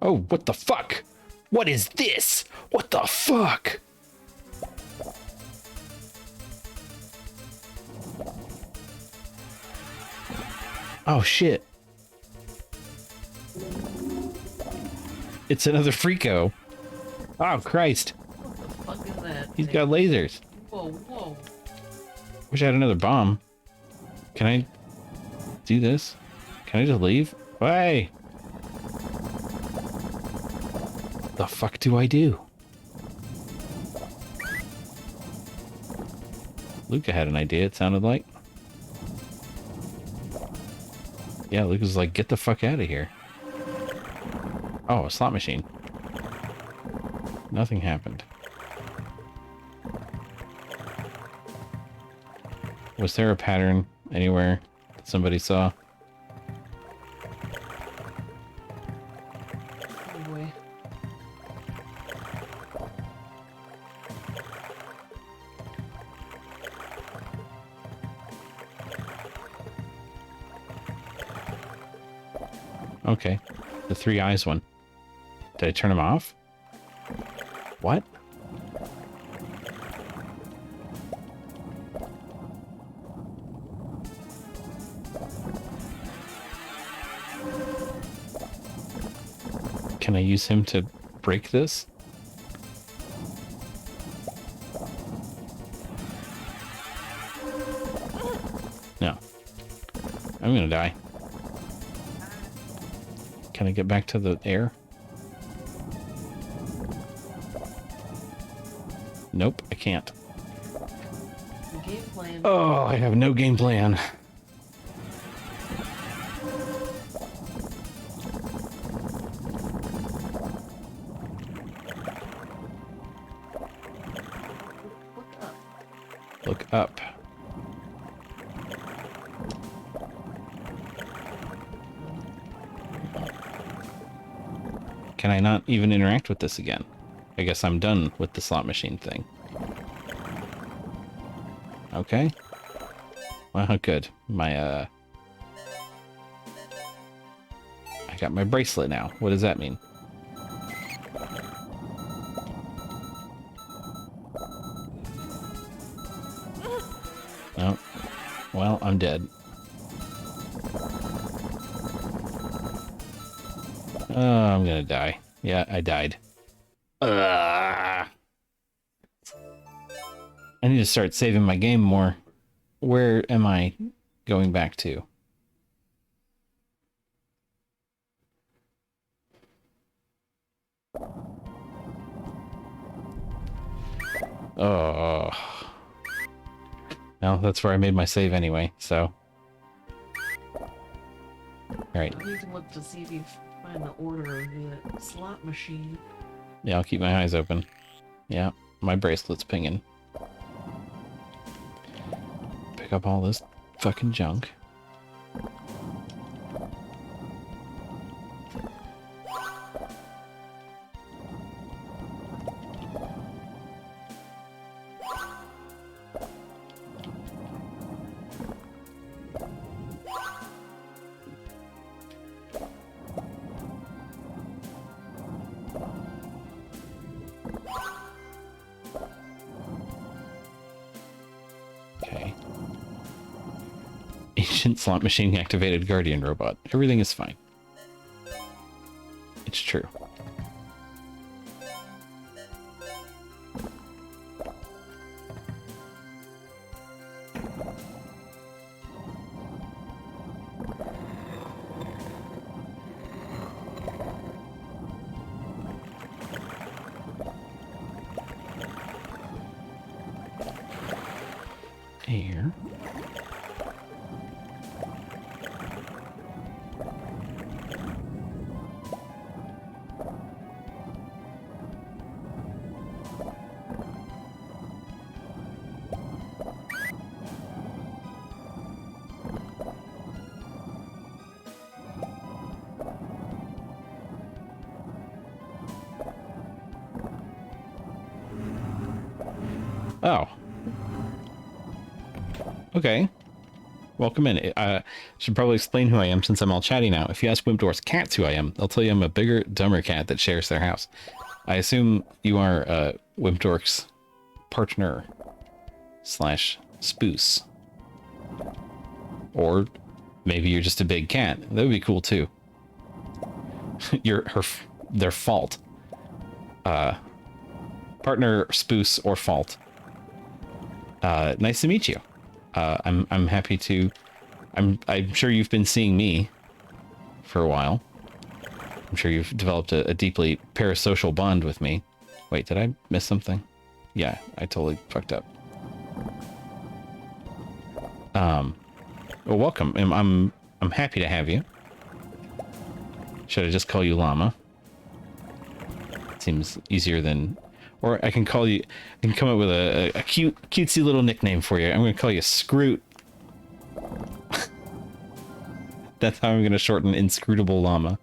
Oh, what the fuck? What is this? What the fuck? Oh, shit. It's another Freako. Oh, Christ. He's got lasers. Whoa, whoa. Wish I had another bomb. Can I do this? Can I just leave? Hey! The fuck do I do? Luca had an idea, it sounded like. Yeah, Luca's like, get the fuck out of here. Oh, a slot machine. Nothing happened. Was there a pattern anywhere that somebody saw? Oh boy. Okay. The 3 eyes one. Did I turn them off? What? Can I use him to break this? No. I'm gonna die. Can I get back to the air? Nope, I can't. Game plan. Oh, I have no game plan. Look up. Can I not even interact with this again? I guess I'm done with the slot machine thing. Okay. Well, good. I got my bracelet now. What does that mean? Oh. Well, I'm dead. Oh, I'm gonna die. Yeah, I died. I need to start saving my game more. Where am I going back to? Oh. Well, that's where I made my save anyway, so. Alright. I need to look to see if you find the order of the slot machine. Yeah, I'll keep my eyes open. Yeah, my bracelet's pinging. Pick up all this fucking junk. Ancient slot machine activated guardian robot. Everything is fine. It's true. Air. Oh. Okay. Welcome in. Should probably explain who I am since I'm all chatty now. If you ask Wimpdorf's cats who I am, they'll tell you I'm a bigger, dumber cat that shares their house. I assume you are Wimpdorf's partner slash spouse. Or maybe you're just a big cat. That would be cool too. Their fault. partner, spouse, or fault. Nice to meet you. I'm happy to. I'm sure you've been seeing me for a while. I'm sure you've developed a deeply parasocial bond with me. Wait, did I miss something? Yeah, I totally fucked up. Well, welcome. I'm happy to have you. Should I just call you Llama? Seems easier than, or I can call you. I can come up with a cutesy little nickname for you. I'm going to call you Scroot. That's how I'm going to shorten Inscrutable Llama.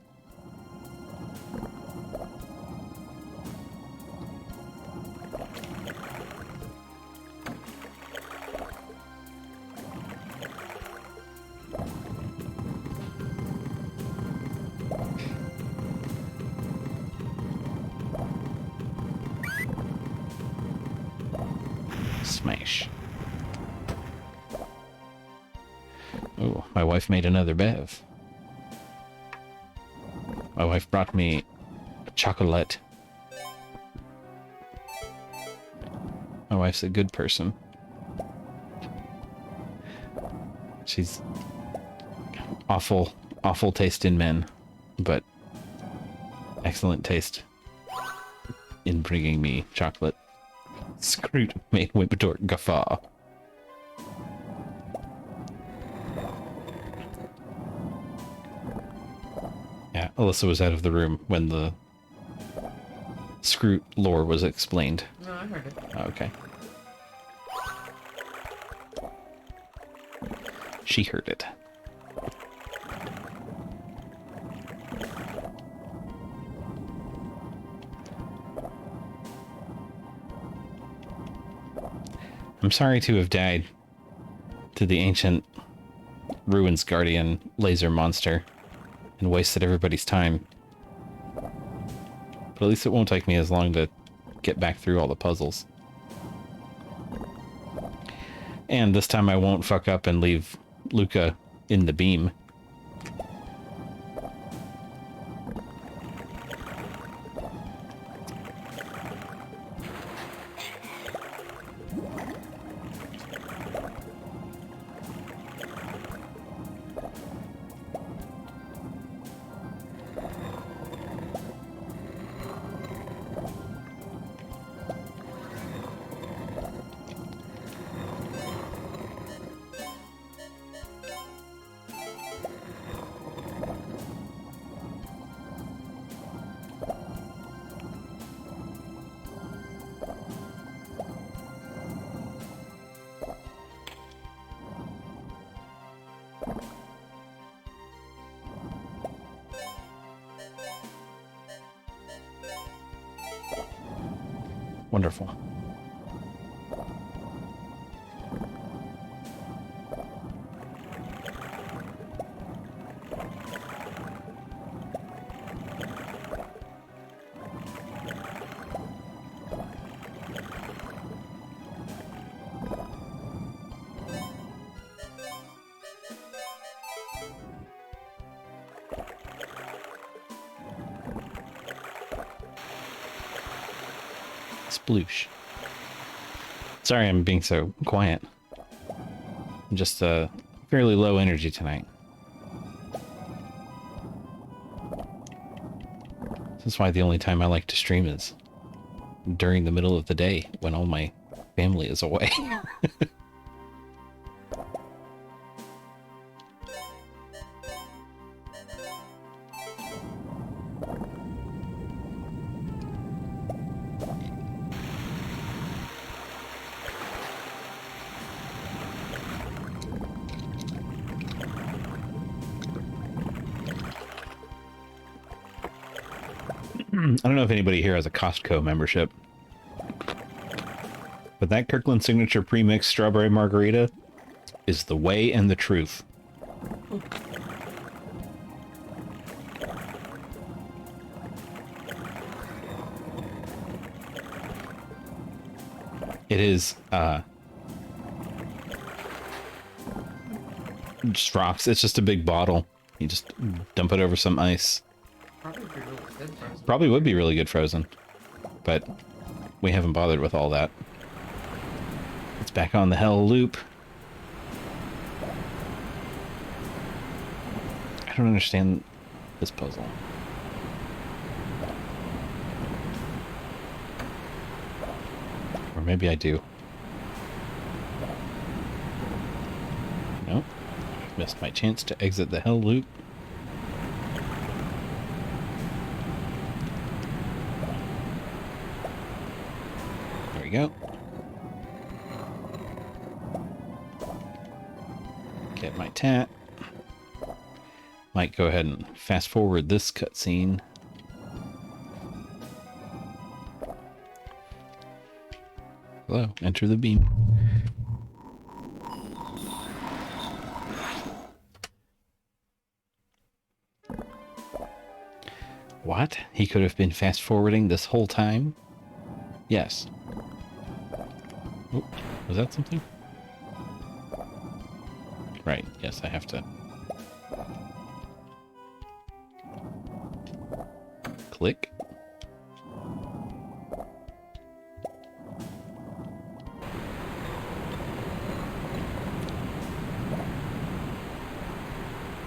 Smash. Oh, my wife made another bev. My wife brought me a chocolate. My wife's a good person. She's awful taste in men, but excellent taste in bringing me chocolate. Scroot made Whippedor guffaw. Yeah, Alyssa was out of the room when the Scroot lore was explained. No, I heard it. Oh, okay. She heard it. I'm sorry to have died to the ancient ruins guardian laser monster and wasted everybody's time. But at least it won't take me as long to get back through all the puzzles. And this time I won't fuck up and leave Luca in the beam. Wonderful. Sploosh. Sorry I'm being so quiet. I'm just fairly low energy tonight. That's why the only time I like to stream is during the middle of the day when all my family is away. I don't know if anybody here has a Costco membership, but that Kirkland Signature Premixed Strawberry Margarita is the way and the truth. It is, just rocks. It's just a big bottle. You just dump it over some ice. Probably be really good frozen. Probably would be really good frozen, but we haven't bothered with all that. It's back on the hell loop. I don't understand this puzzle. Or maybe I do. Nope. I've missed my chance to exit the hell loop. There we go. Get my tat. Might go ahead and fast forward this cutscene. Hello, enter the beam. What? He could have been fast forwarding this whole time? Yes. Oh, was that something? Right, yes, I have to click.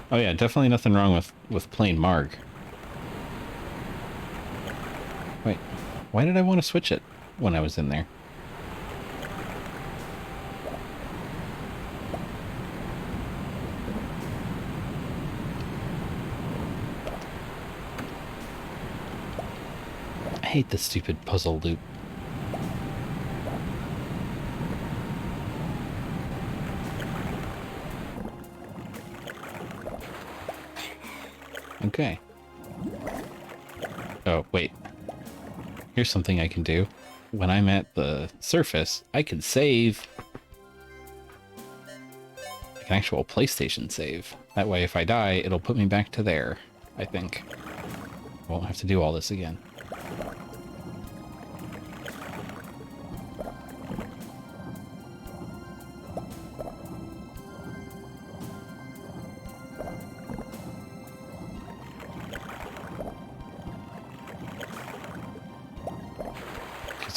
Oh yeah, definitely nothing wrong with playing Marg. Wait, why did I want to switch it when I was in there? I hate this stupid puzzle loop. Okay. Oh, wait. Here's something I can do. When I'm at the surface, I can save. Like an actual PlayStation save. That way, if I die, it'll put me back to there, I think. I won't have to do all this again.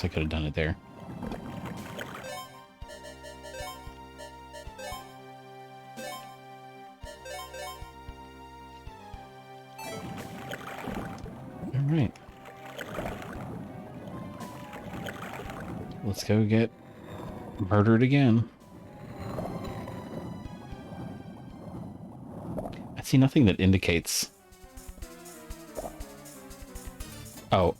I could have done it there. All right. Let's go get murdered again. I see nothing that indicates. Oh,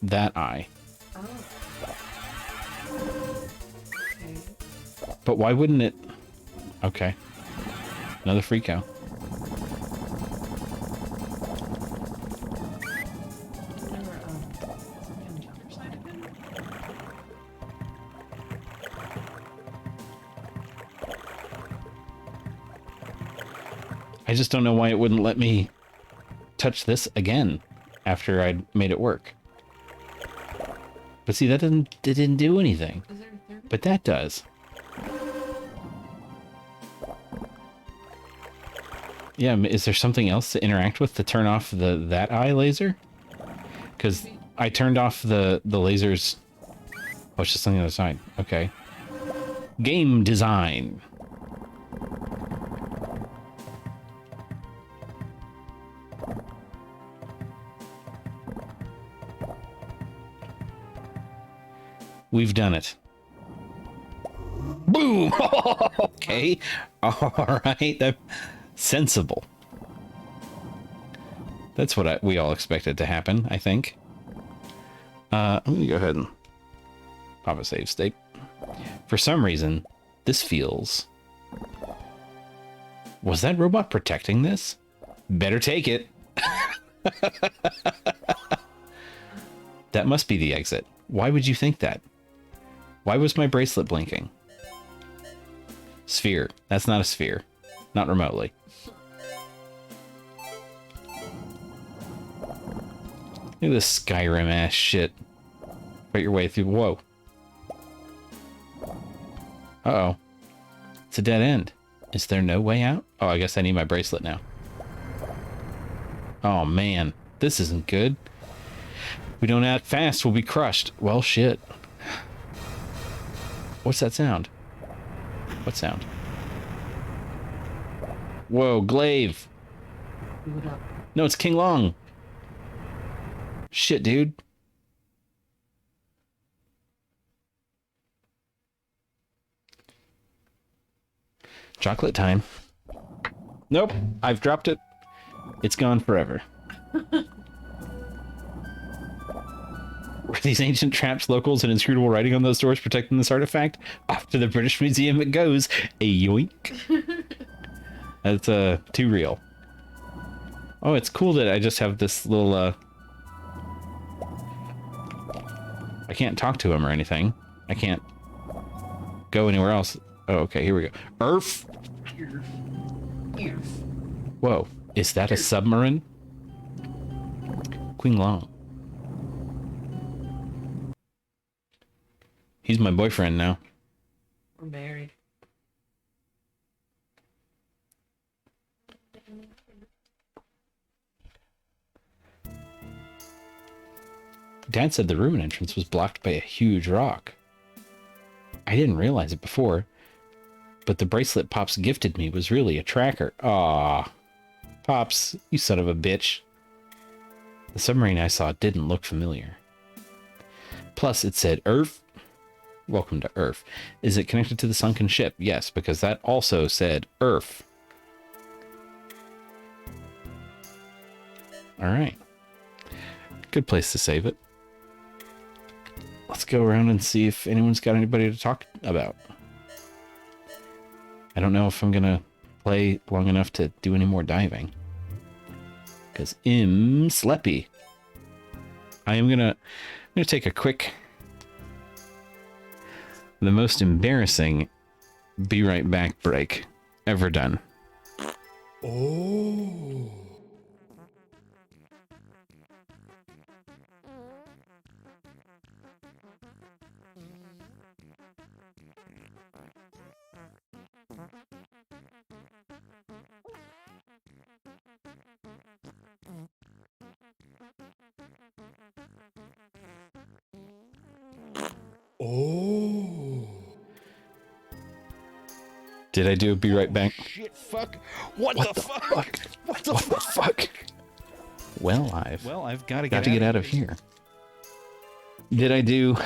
that eye. Oh. Okay. But why wouldn't it? Okay. Another freako. I just don't know why it wouldn't let me touch this again after I'd made it work. But see, that didn't do anything. But that does. Yeah, is there something else to interact with to turn off that eye laser? Because I turned off the lasers. Oh, it's just on the other side. Okay. Game design. We've done it. Boom! Okay. All right. That's sensible. That's what we all expected to happen, I think. I'm going to go ahead and pop a save state. For some reason, this feels... Was that robot protecting this? Better take it. That must be the exit. Why would you think that? Why was my bracelet blinking? Sphere. That's not a sphere. Not remotely. Look at this Skyrim ass shit. Fight your way through. Whoa. Uh-oh. It's a dead end. Is there no way out? Oh, I guess I need my bracelet now. Oh, man. This isn't good. We don't act fast, we'll be crushed. Well, shit. What's that sound? What sound? Whoa, Glaive. What up? No, it's King Long. Shit, dude. Chocolate time. Nope, I've dropped it. It's gone forever. Were these ancient traps locals and inscrutable writing on those doors protecting this artifact? Off to the British Museum it goes. A yoink. That's too real. Oh, it's cool that I just have this little I can't talk to him or anything. I can't go anywhere else. Oh, okay, here we go. Earth. Whoa, is that a submarine? Queen Long. He's my boyfriend now. We're married. Dad said the ruin entrance was blocked by a huge rock. I didn't realize it before, but the bracelet Pops gifted me was really a tracker. Aww. Pops, you son of a bitch. The submarine I saw didn't look familiar. Plus, it said Earth. Welcome to Earth. Is it connected to the sunken ship? Yes, because that also said Earth. Alright. Good place to save it. Let's go around and see if anyone's got anybody to talk about. I don't know if I'm gonna play long enough to do any more diving. Because I'm sleepy. I'm gonna take a quick... the most embarrassing be right back break ever done. Oh. Oh. Did I do a be right back? Shit, fuck. What the fuck? What the fuck? Well, I've got to get out of here. Did I do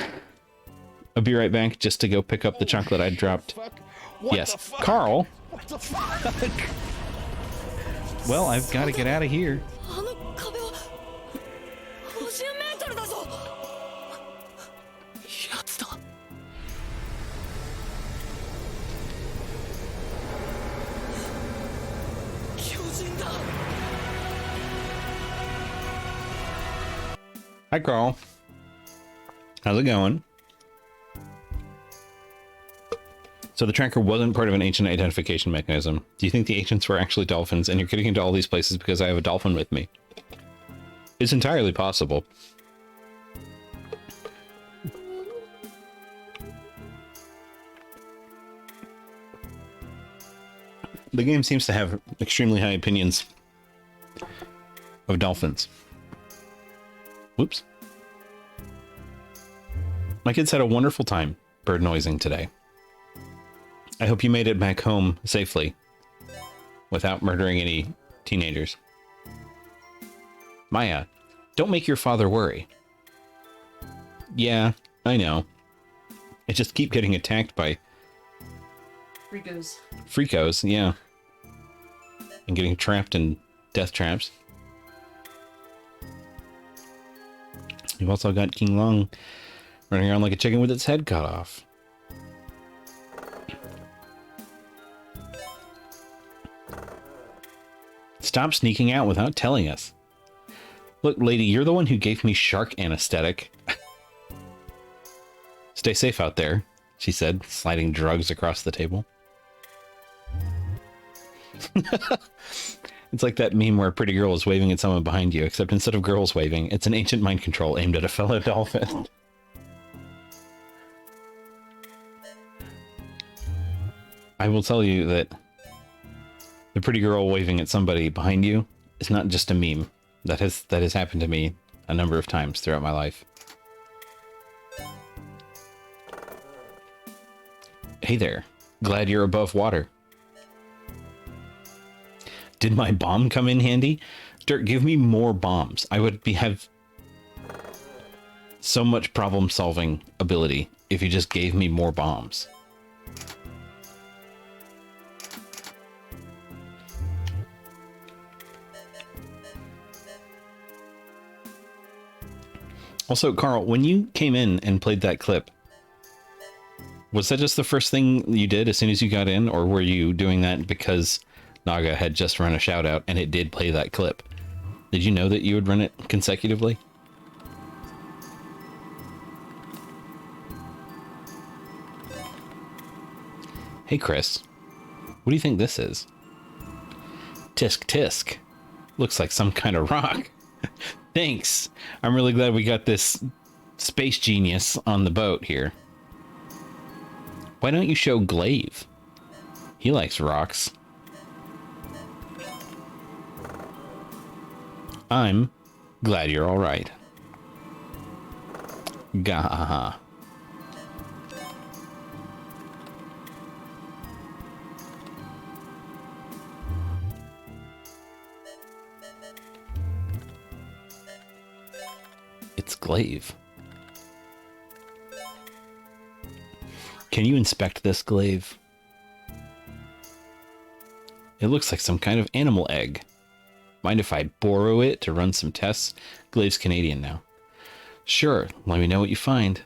a be right back just to go pick up the chocolate I dropped? Yes. Carl. What the fuck? Well, I've got to get out of here. Hi, Carl. How's it going? So the tracker wasn't part of an ancient identification mechanism. Do you think the ancients were actually dolphins and you're getting into all these places because I have a dolphin with me? It's entirely possible. The game seems to have extremely high opinions of dolphins. Whoops. My kids had a wonderful time bird noising today. I hope you made it back home safely without murdering any teenagers. Maya, don't make your father worry. Yeah, I know. I just keep getting attacked by freakos, yeah. And getting trapped in death traps. You've also got King Long running around like a chicken with its head cut off. Stop sneaking out without telling us. Look, lady, you're the one who gave me shark anesthetic. Stay safe out there, she said, sliding drugs across the table. It's like that meme where a pretty girl is waving at someone behind you, except instead of girls waving, it's an ancient mind control aimed at a fellow dolphin. I will tell you that the pretty girl waving at somebody behind you is not just a meme. That has happened to me a number of times throughout my life. Hey there. Glad you're above water. Did my bomb come in handy? Dirk, give me more bombs. I would have so much problem-solving ability if you just gave me more bombs. Also, Carl, when you came in and played that clip, was that just the first thing you did as soon as you got in, or were you doing that because Naga had just run a shout out and it did play that clip? Did you know that you would run it consecutively? Hey Chris, what do you think this is? Tisk tisk. Looks like some kind of rock. Thanks. I'm really glad we got this space genius on the boat here. Why don't you show Glaive? He likes rocks. I'm glad you're all right. Gah. It's Glaive. Can you inspect this, Glaive? It looks like some kind of animal egg. Mind if I borrow it to run some tests? Glaive's Canadian now. Sure, let me know what you find.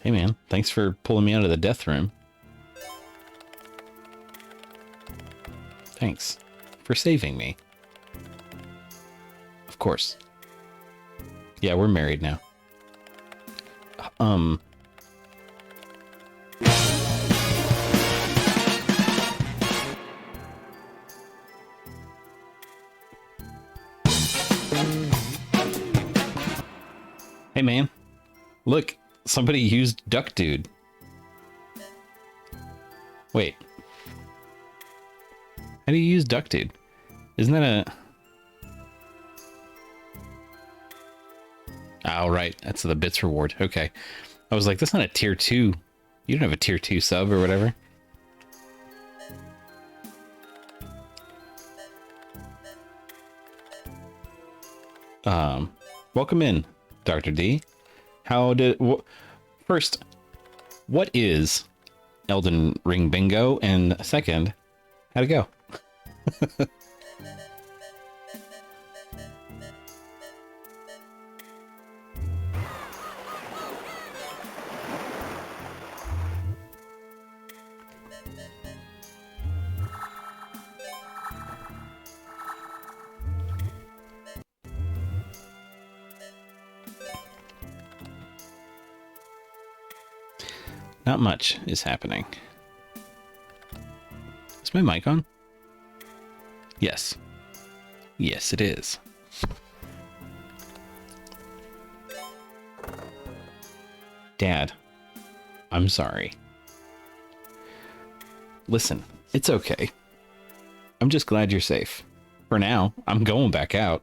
Hey man, thanks for pulling me out of the death room. Thanks for saving me. Of course. Yeah, we're married now. Hey man, look, somebody used Duck Dude. Wait. How do you use Duck Dude? Isn't that a... Oh, right. That's the bits reward. Okay. I was like, that's not a tier 2. You don't have a tier 2 sub or whatever. Welcome in, Dr. D. How did... First, what is Elden Ring Bingo? And second, how'd it go? Not much is happening. Is my mic on? Yes. Yes, it is. Dad, I'm sorry. Listen, it's okay. I'm just glad you're safe. For now, I'm going back out.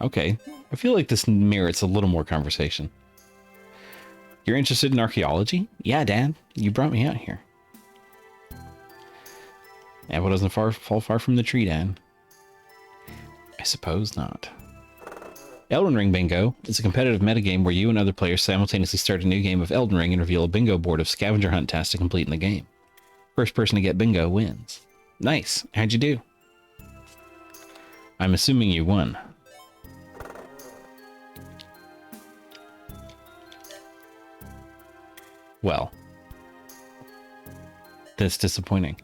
Okay, I feel like this merits a little more conversation. You're interested in archaeology? Yeah, Dad. You brought me out here. Apple doesn't fall far from the tree, Dad. I suppose not. Elden Ring Bingo is a competitive metagame where you and other players simultaneously start a new game of Elden Ring and reveal a bingo board of scavenger hunt tasks to complete in the game. First person to get bingo wins. Nice. How'd you do? I'm assuming you won. Well, that's disappointing.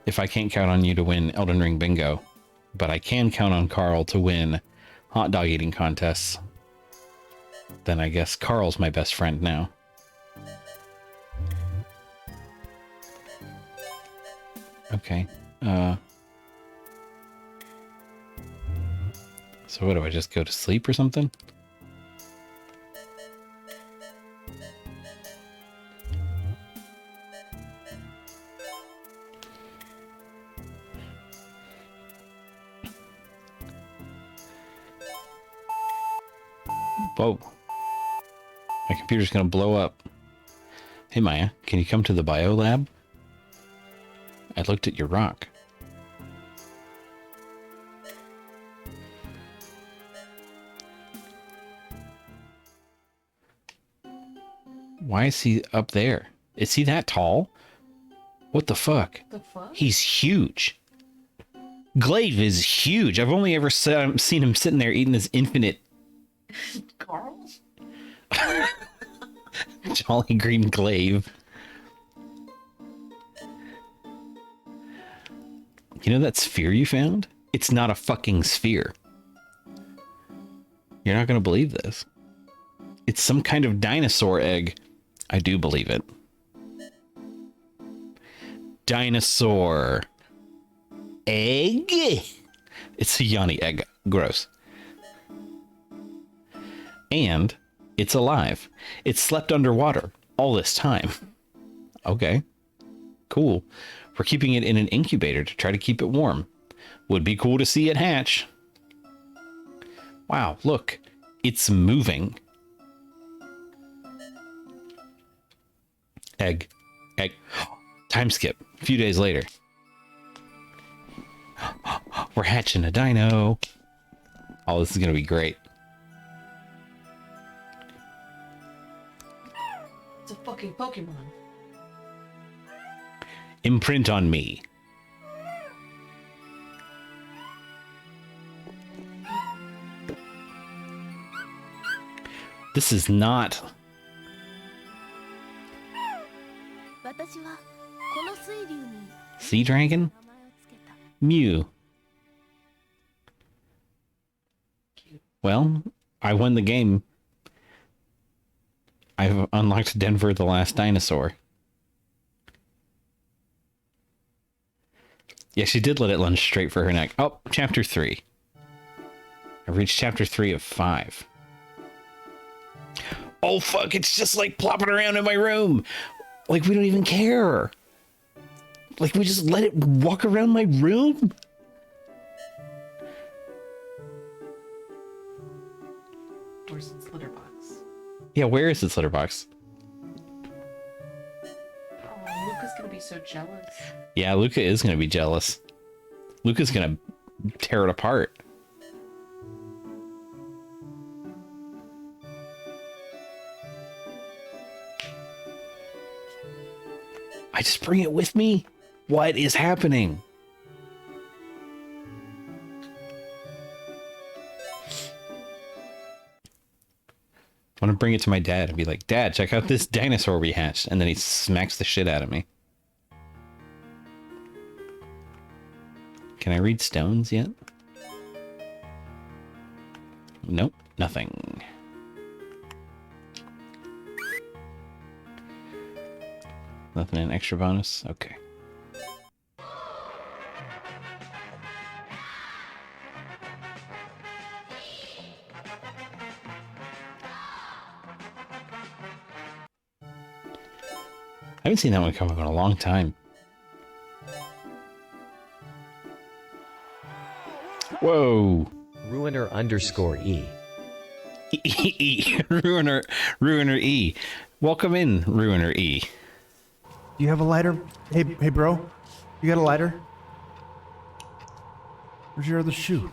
If I can't count on you to win Elden Ring Bingo, but I can count on Carl to win hot dog eating contests, then I guess Carl's my best friend now. Okay. So what, do I just go to sleep or something? computer's gonna blow up. Hey Maya, can you come to the bio lab? I looked at your rock. Why is he up there? Is he that tall? What the fuck? The fuck? He's huge. Glaive is huge. I've only ever seen him sitting there eating his infinite. Carl? Jolly green glaive. You know that sphere you found? It's not a fucking sphere. You're not going to believe this. It's some kind of dinosaur egg. I do believe it. Dinosaur egg? It's a Yanni egg. Gross. And it's alive. It slept underwater all this time. Okay. Cool. We're keeping it in an incubator to try to keep it warm. Would be cool to see it hatch. Wow, look. It's moving. Egg. Egg. Time skip. A few days later. We're hatching a dino. Oh, this is going to be great. It's a fucking Pokemon. Imprint on me. This is not... Sea Dragon? Mew. Well, I won the game. I've unlocked Denver the Last Dinosaur. Yeah, she did let it lunge straight for her neck. Oh, chapter 3. I reached chapter 3 of 5. Oh, fuck, it's just like plopping around in my room. Like, we don't even care. Like, we just let it walk around my room? Where's its litter box? Yeah, where is its litter box? Oh, Luca's gonna be so jealous. Yeah, Luca is going to be jealous. Luca's going to tear it apart. I just bring it with me? What is happening? I want to bring it to my dad and be like, Dad, check out this dinosaur we hatched. And then he smacks the shit out of me. Can I read stones yet? Nope, nothing. Nothing in extra bonus? Okay. I haven't seen that one come up in a long time. Whoa. Ruiner _E. Ruiner E. Welcome in, Ruiner E. Do you have a lighter? Hey, bro. You got a lighter? Where's your other shoe?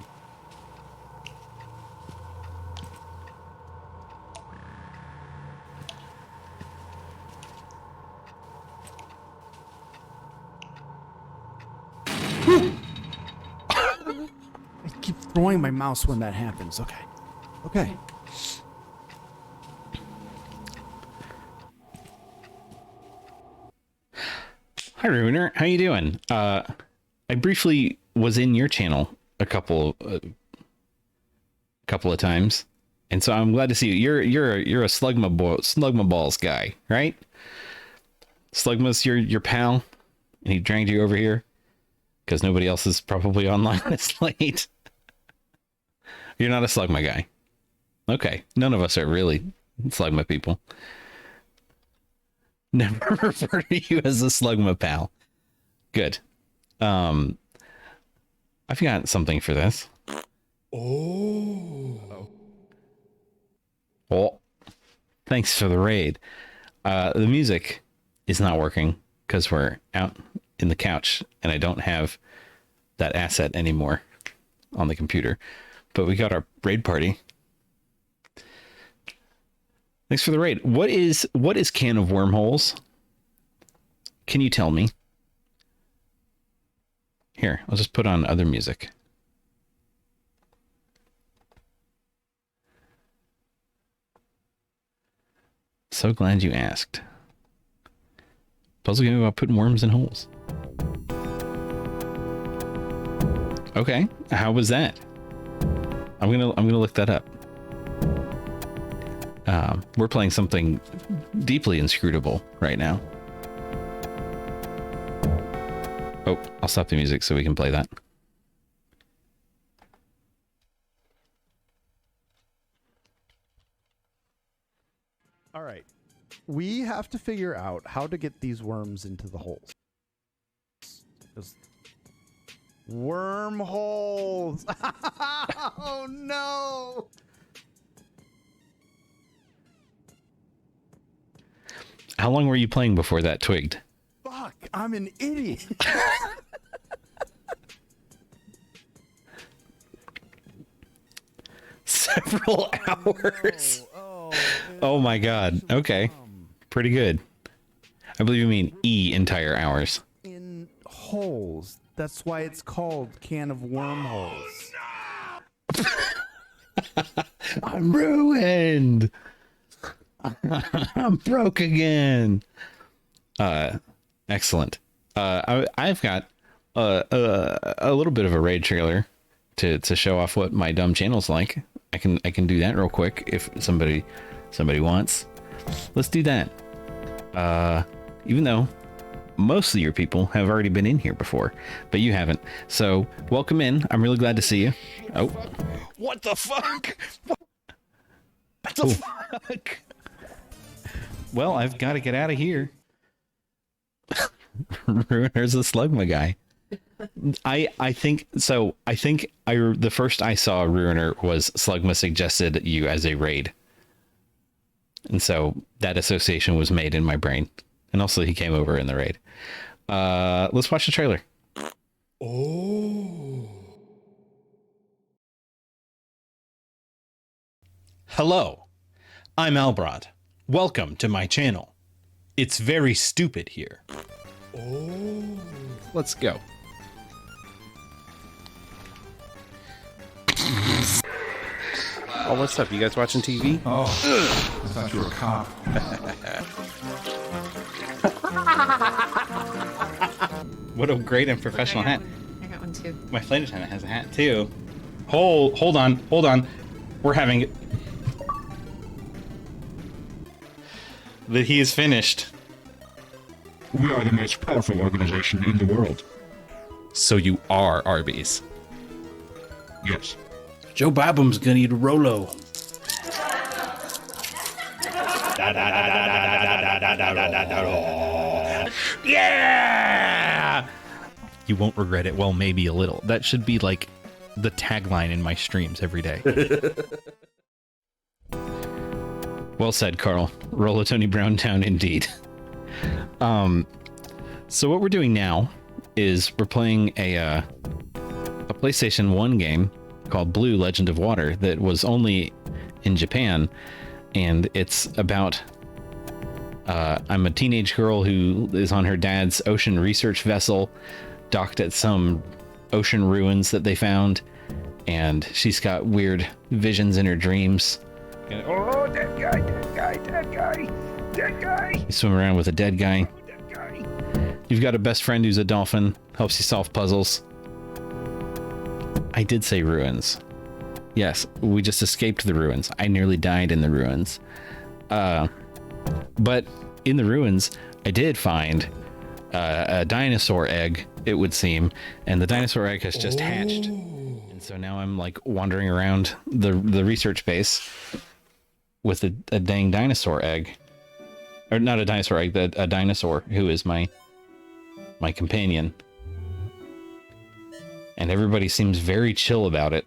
I keep throwing my mouse when that happens. Okay. Okay. Hi, Ruiner. How you doing? I briefly was in your channel a couple of times, and so I'm glad to see you. You're a Slugma Balls guy, right? Slugma's your pal, and he dragged you over here because nobody else is probably online this late. You're not a Slugma guy. Okay, none of us are really Slugma people. Never refer to you as a Slugma pal. Good. I've got something for this. Oh. Thanks for the raid. The music is not working because we're out in the couch and I don't have that asset anymore on the computer. But we got our raid party. Thanks for the raid. What is Can of Wormholes? Can you tell me? Here, I'll just put on other music. So glad you asked. Puzzle game about putting worms in holes. Okay, how was that? I'm gonna look that up. We're playing something deeply inscrutable right now. Oh, I'll stop the music so we can play that. All right. We have to figure out how to get these worms into the holes. Wormholes! Oh no! How long were you playing before that twigged? Fuck, I'm an idiot. Several hours. Oh my god. Okay. Pretty good. I believe you mean entire hours. In holes. That's why it's called Can of Wormholes. I'm ruined. I'm broke again. Excellent. I've got a little bit of a raid trailer to show off what my dumb channel's like. I can do that real quick if somebody wants. Let's do that. Even though most of your people have already been in here before, but you haven't. So welcome in. I'm really glad to see you. Oh, What the fuck? What the fuck? well, I've got to get out of here. Ruiner's a slugma guy. I think so. I think the first I saw Ruiner was Slugma suggested you as a raid. And so that association was made in my brain. And also he came over in the raid. Let's watch the trailer. Oh. Hello, I'm Albrod. Welcome to my channel. It's very stupid here. Oh. Let's go. Oh, what's up? You guys watching TV? Oh, I thought you were a cop. What a great and professional hat. I got one too. My flight attendant has a hat too. Hold on. We're having it. That he is finished. We are the most powerful organization in the world. So you are Arby's. Yes. Joe Babum's gonna eat a Rolo. Yeah! You won't regret it. Well, maybe a little. That should be like the tagline in my streams every day. Well said, Carl. Roll a Tony Brown down indeed. So what we're doing now is we're playing a PlayStation 1 game called B.L.U.E Legend of Water that was only in Japan, and it's about I'm a teenage girl who is on her dad's ocean research vessel docked at some ocean ruins that they found, and she's got weird visions in her dreams. Oh, dead guy. You swim around with a dead guy. You've got a best friend who's a dolphin, helps you solve puzzles. I did say ruins. Yes, we just escaped the ruins. I nearly died in the ruins. But in the ruins, I did find a dinosaur egg, it would seem, and the dinosaur egg has just hatched. And so now I'm like wandering around the research base with a dang dinosaur egg. Or not a dinosaur egg, a dinosaur who is my companion. And everybody seems very chill about it.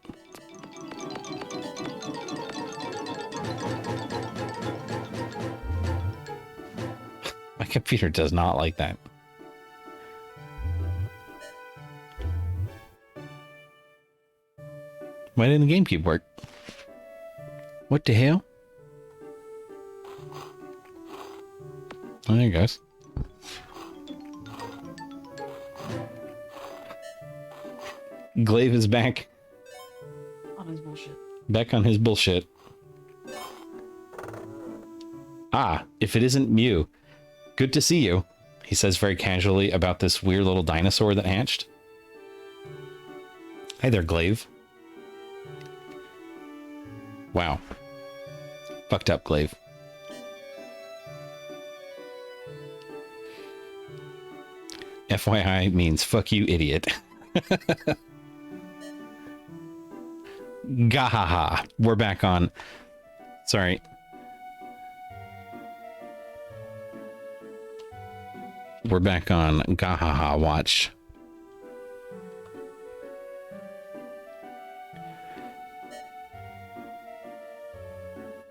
computer does not like that. Why didn't the GameCube work? What the hell? Oh, there it goes. Glaive is back. On his bullshit. Back on his bullshit. Ah, if it isn't Mew. Good to see you, he says very casually about this weird little dinosaur that hatched. Hey there, Glaive. Wow. Fucked up, Glaive. FYI means fuck you, idiot. Gahaha. We're back on. Sorry. We're back on Gahaha watch.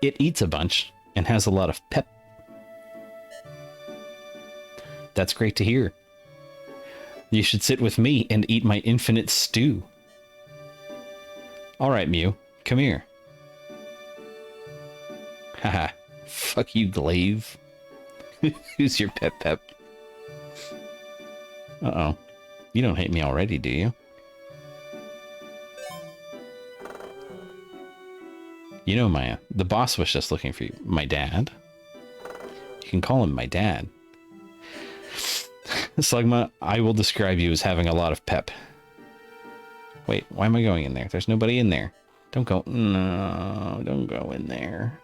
It eats a bunch and has a lot of pep. That's great to hear. You should sit with me and eat my infinite stew. All right, Mew, come here. Haha, fuck you, Glaive. Who's your pep? Uh-oh. You don't hate me already, do you? You know, Maya, the boss was just looking for you. My dad? You can call him my dad. Slugma, I will describe you as having a lot of pep. Wait, why am I going in there? There's nobody in there. Don't go. No, don't go in there.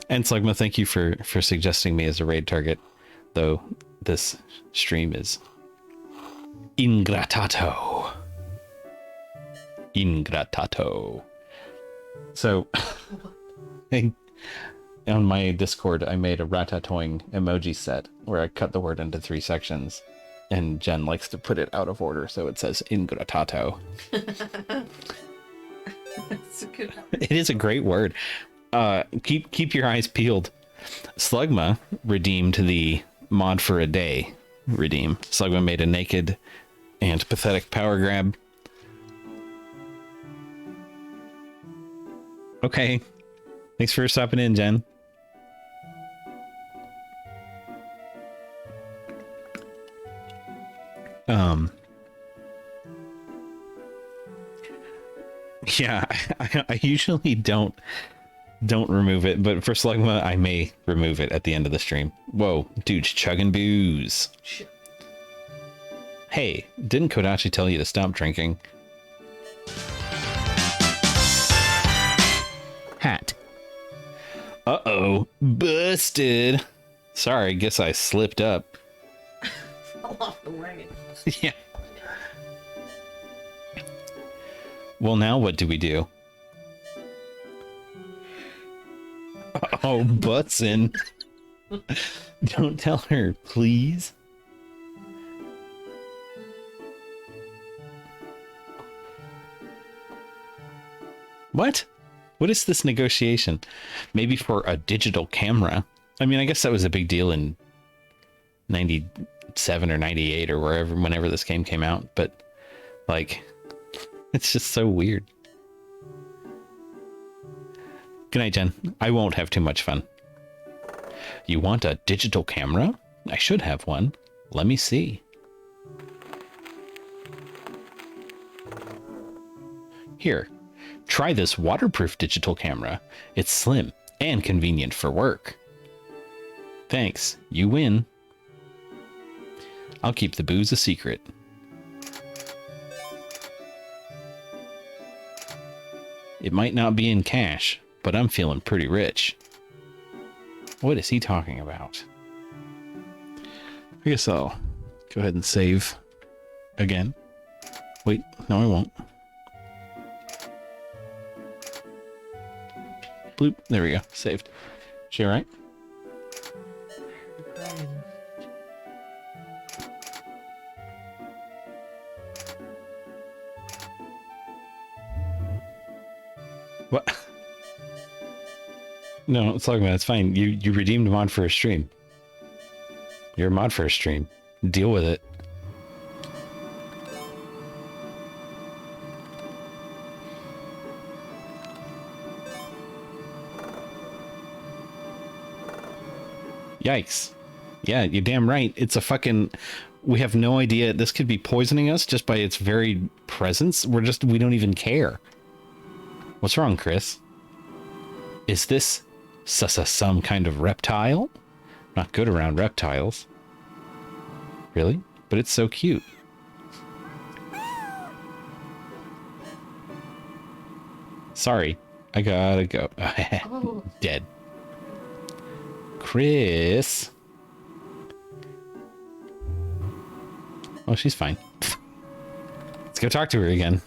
And Slugma, thank you for suggesting me as a raid target, though this stream is ingratato. Ingratato. So, on my Discord, I made a ratatouille emoji set where I cut the word into 3 sections, and Jen likes to put it out of order, so it says ingratato. That's a good one. It is a great word. Keep your eyes peeled. Slugma redeemed the mod for a day. Slugma made a naked and pathetic power grab. Okay. Thanks for stopping in, Jen. Yeah, I usually don't remove it, but for Slugma, I may remove it at the end of the stream. Whoa, dude's chugging booze. Shit. Hey, didn't Kodachi tell you to stop drinking? Hat. Uh-oh, busted. Sorry, guess I slipped up. Fell off the wagon. Yeah. Well, now what do we do? Oh, butts in. Don't tell her, please. What? What is this negotiation? Maybe for a digital camera. I mean, I guess that was a big deal in 97 or 98 or whenever this game came out. But, like, it's just so weird. Good night, Jen. I won't have too much fun. You want a digital camera? I should have one. Let me see. Here, try this waterproof digital camera. It's slim and convenient for work. Thanks. You win. I'll keep the booze a secret. It might not be in cash, but I'm feeling pretty rich. What is he talking about? I guess I'll go ahead and save again. Wait, no, I won't. Bloop. There we go. Saved. She all right? What? No, it's talking about it's fine. You redeemed mod for a stream. You're a mod for a stream. Deal with it. Yikes. Yeah, you're damn right. It's a fucking... We have no idea. This could be poisoning us just by its very presence. We don't even care. What's wrong, Chris? Is this some kind of reptile? Not good around reptiles. Really? But it's so cute. Sorry. I gotta go. Oh. Dead. Chris. Oh, she's fine. Let's go talk to her again.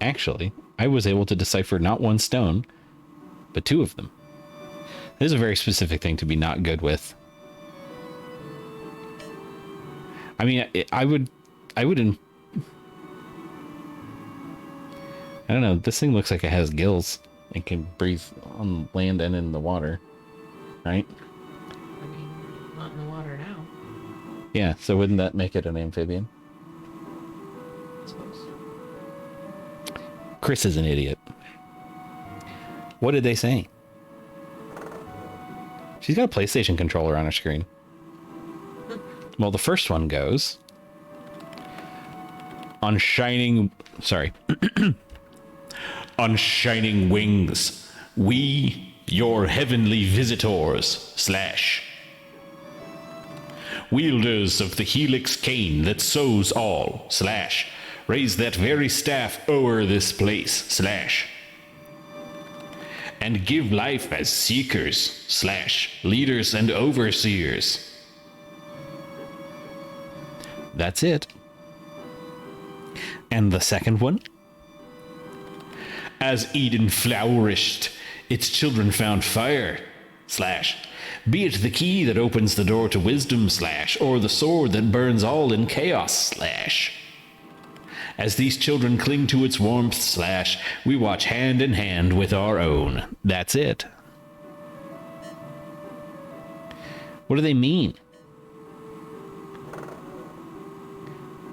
Actually, I was able to decipher not one stone, but two of them. This is a very specific thing to be not good with. I mean, I wouldn't... I don't know. This thing looks like it has gills. It can breathe on land and in the water. Right? I mean, not in the water now. Yeah, so wouldn't that make it an amphibian? I suppose. Chris is an idiot. What did they say? She's got a PlayStation controller on her screen. Well, the first one goes... On shining wings, we, your heavenly visitors, / wielders of the helix cane that sows all, / raise that very staff o'er this place, / and give life as seekers, / leaders and overseers. That's it. And the second one? As Eden flourished, its children found fire, / be it the key that opens the door to wisdom, / or the sword that burns all in chaos, / as these children cling to its warmth, / we watch hand in hand with our own. That's it. What do they mean?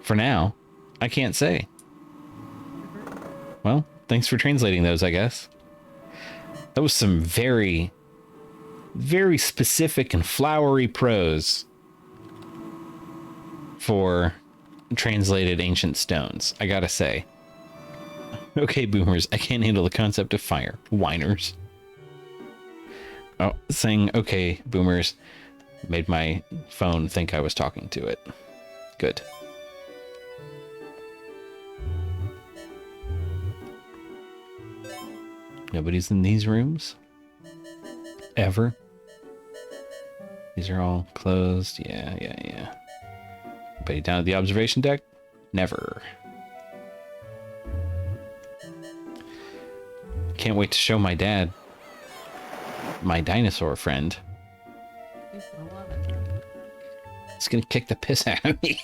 For now, I can't say. Well, thanks for translating those, I guess. That was some very, very specific and flowery prose for translated ancient stones, I gotta say. Okay, boomers, I can't handle the concept of fire. Whiners. Oh, saying okay, boomers made my phone think I was talking to it. Good. Nobody's in these rooms? Ever? These are all closed? Yeah. Anybody down at the observation deck? Never. Can't wait to show my dad my dinosaur friend. It's gonna kick the piss out of me.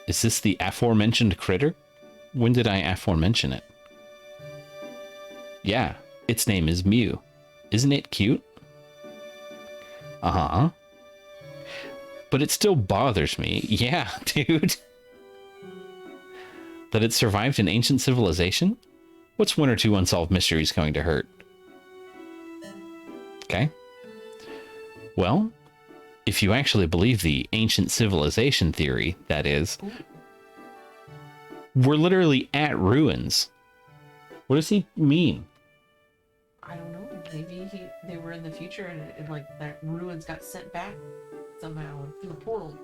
Is this the aforementioned critter? When did I aforemention it? Yeah, its name is Mew. Isn't it cute? Uh-huh. But it still bothers me. Yeah, dude. That it survived an ancient civilization? What's one or two unsolved mysteries going to hurt? Okay. Well, if you actually believe the ancient civilization theory, that is, we're literally at ruins. What does he mean? I don't know. Maybe they were in the future and like that ruins got sent back somehow through a portal.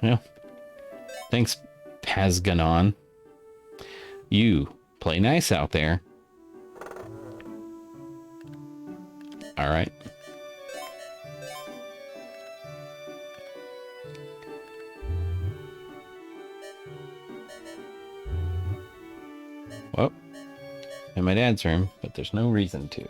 Well, thanks, Pazganon. You play nice out there. All right. Well, in my dad's room, but there's no reason to.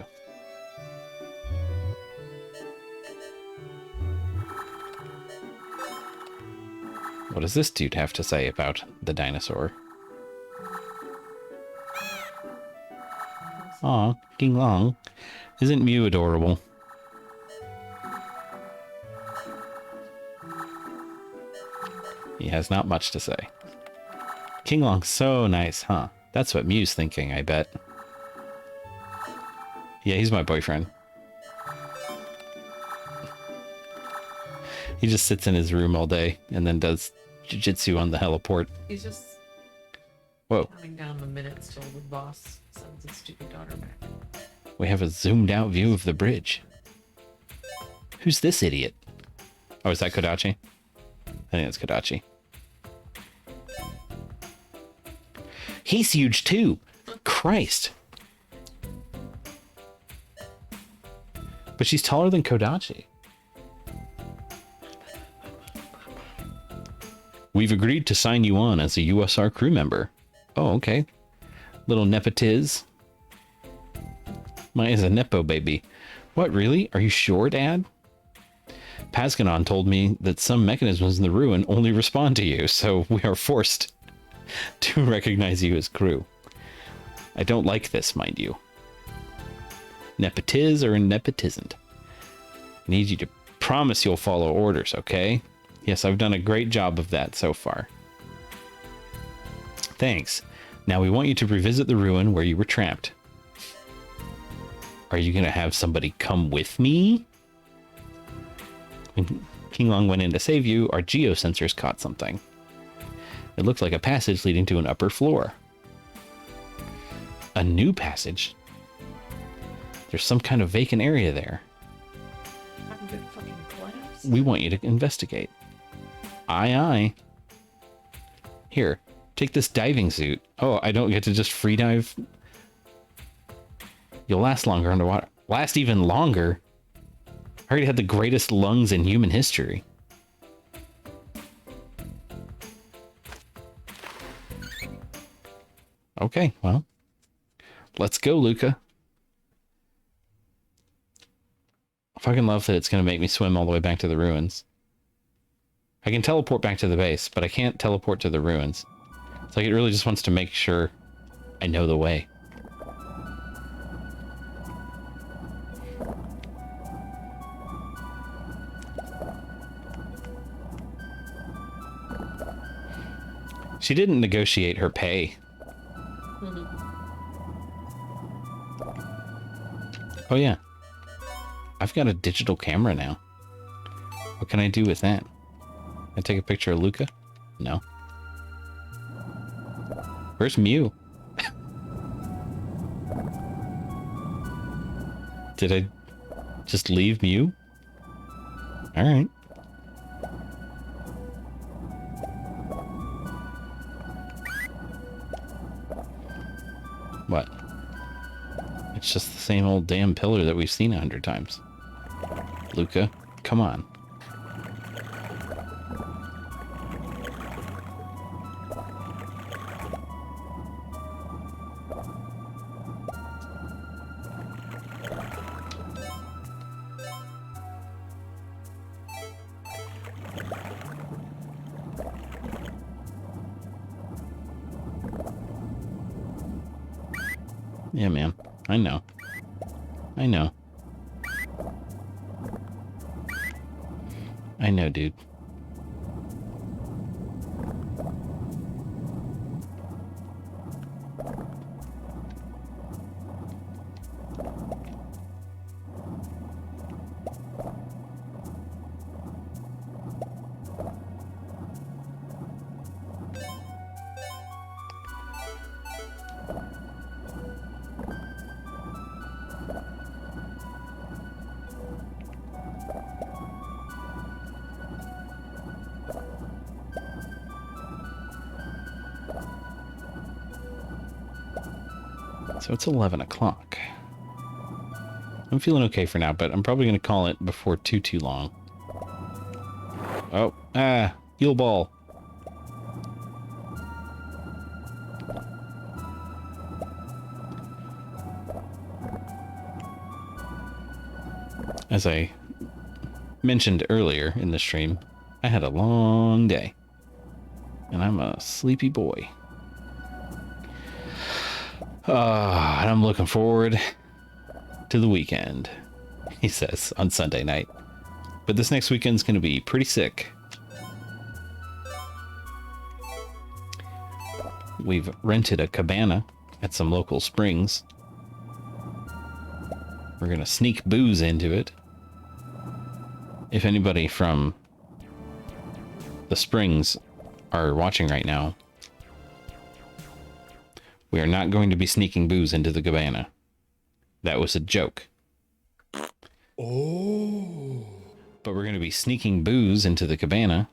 What does this dude have to say about the dinosaur? Aw, King Long. Isn't Mew adorable? He has not much to say. King Long's so nice, huh? That's what Mew's thinking, I bet. Yeah, he's my boyfriend. He just sits in his room all day and then does jiu-jitsu on the heliport. He's just counting down the minutes till the boss sends his stupid daughter back. We have a zoomed out view of the bridge. Who's this idiot? Oh, is that Kodachi? I think it's Kodachi. He's huge too. Christ. But she's taller than Kodachi. We've agreed to sign you on as a USR crew member. Oh, okay. Little nepotiz. Maya's a nepo baby. What, really? Are you sure, Dad? Pascanon told me that some mechanisms in the ruin only respond to you, so we are forced to recognize you as crew. I don't like this, mind you. Nepotiz or nepotisn't. I need you to promise you'll follow orders, okay? Yes, I've done a great job of that so far. Thanks. Now we want you to revisit the ruin where you were trapped. Are you gonna have somebody come with me? When King Long went in to save you, our geosensors caught something. It looked like a passage leading to an upper floor. A new passage? There's some kind of vacant area there. We want you to investigate. Aye, aye. Here, take this diving suit. Oh, I don't get to just free dive? You'll last longer underwater. Last even longer? I already had the greatest lungs in human history. Okay, well. Let's go, Luca. I fucking love that it's going to make me swim all the way back to the ruins. I can teleport back to the base, but I can't teleport to the ruins. It's like it really just wants to make sure I know the way. She didn't negotiate her pay. Oh yeah. I've got a digital camera now. What can I do with that? Can I take a picture of Luca? No. Where's Mew? Did I just leave Mew? Alright. What? It's just the same old damn pillar that we've seen 100 times. Luca, come on. Yeah, man. I know. I know. I know, dude. So it's 11 o'clock. I'm feeling okay for now, but I'm probably going to call it before too long. Oh, heal ball. As I mentioned earlier in the stream, I had a long day. And I'm a sleepy boy. And I'm looking forward to the weekend, he says on Sunday night. But this next weekend's going to be pretty sick. We've rented a cabana at some local springs. We're going to sneak booze into it. If anybody from the springs are watching right now, we are not going to be sneaking booze into the cabana. That was a joke. Oh. But we're going to be sneaking booze into the cabana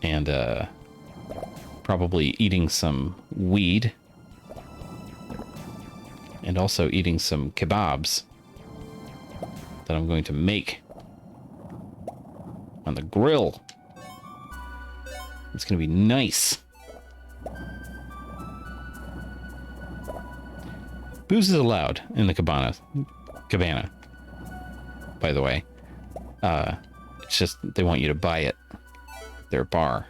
and probably eating some weed and also eating some kebabs that I'm going to make on the grill. It's going to be nice. Booze is allowed in the cabana, by the way. It's just they want you to buy it. Their bar.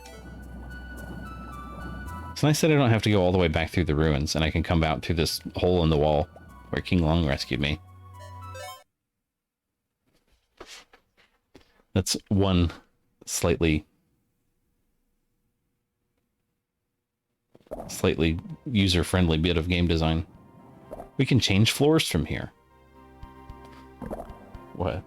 It's nice that I don't have to go all the way back through the ruins and I can come out through this hole in the wall where King Long rescued me. That's one slightly user-friendly bit of game design. We can change floors from here. What?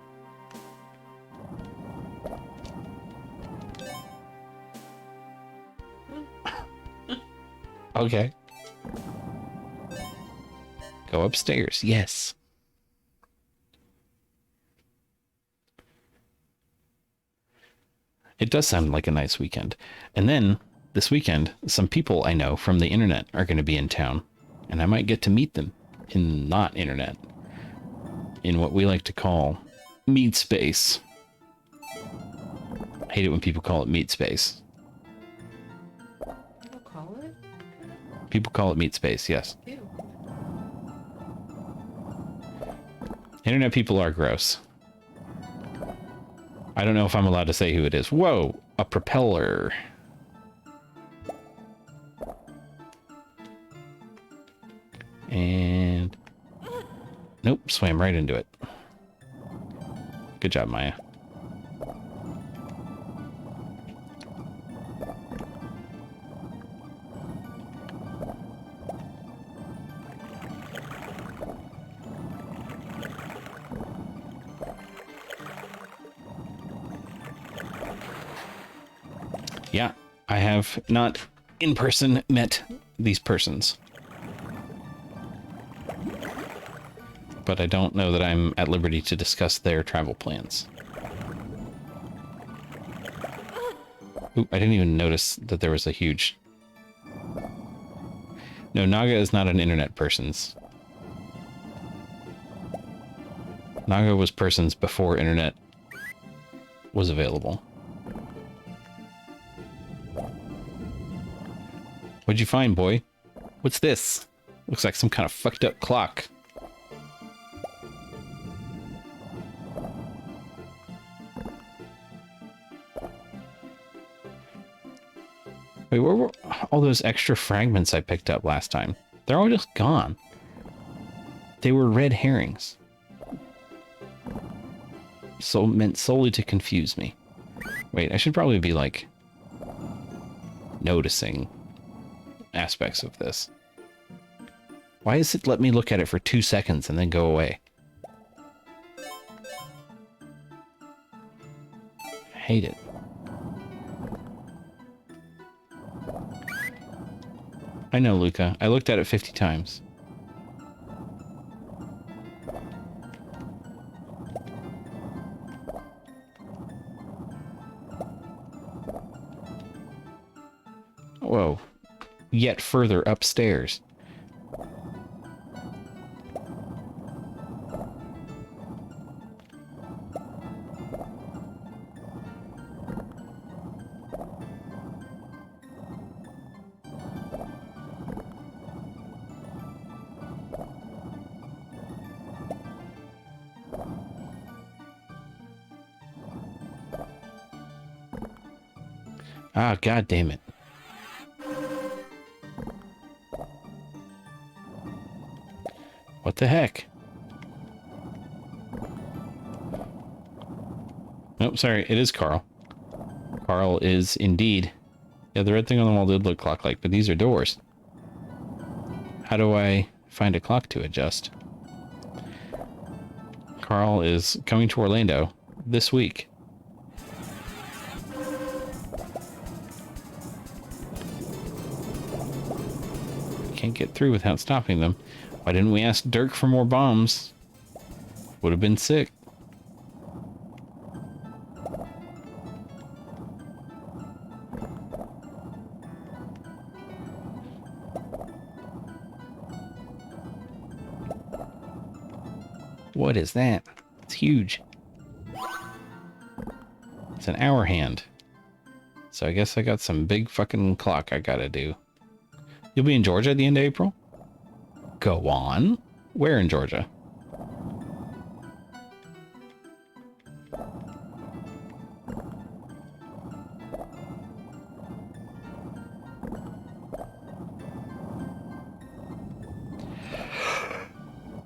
Okay. Go upstairs. Yes. It does sound like a nice weekend. And then, this weekend, some people I know from the internet are going to be in town. And I might get to meet them in not internet. In what we like to call meat space. I hate it when people call it meat space. People call it? People call it meat space, yes. Ew. Internet people are gross. I don't know if I'm allowed to say who it is. Whoa, a propeller. And nope, swam right into it. Good job, Maya. Yeah, I have not in person met these persons. But I don't know that I'm at liberty to discuss their travel plans. Ooh, I didn't even notice that there was a huge... No, Naga is not an internet person's. Naga was persons before internet was available. What'd you find, boy? What's this? Looks like some kind of fucked up clock. Wait, where were all those extra fragments I picked up last time? They're all just gone. They were red herrings. So meant solely to confuse me. Wait, I should probably be like noticing aspects of this. Why does it let me look at it for 2 seconds and then go away? I hate it. I know, Luca. I looked at it 50 times. Whoa. Yet further upstairs. Ah, god damn it. What the heck? Nope, sorry, it is Carl. Carl is indeed. Yeah, the red thing on the wall did look clock-like, but these are doors. How do I find a clock to adjust? Carl is coming to Orlando this week. Can't get through without stopping them. Why didn't we ask Dirk for more bombs? Would have been sick. What is that? It's huge. It's an hour hand. So I guess I got some big fucking clock I gotta do. You'll be in Georgia at the end of April? Go on. Where in Georgia?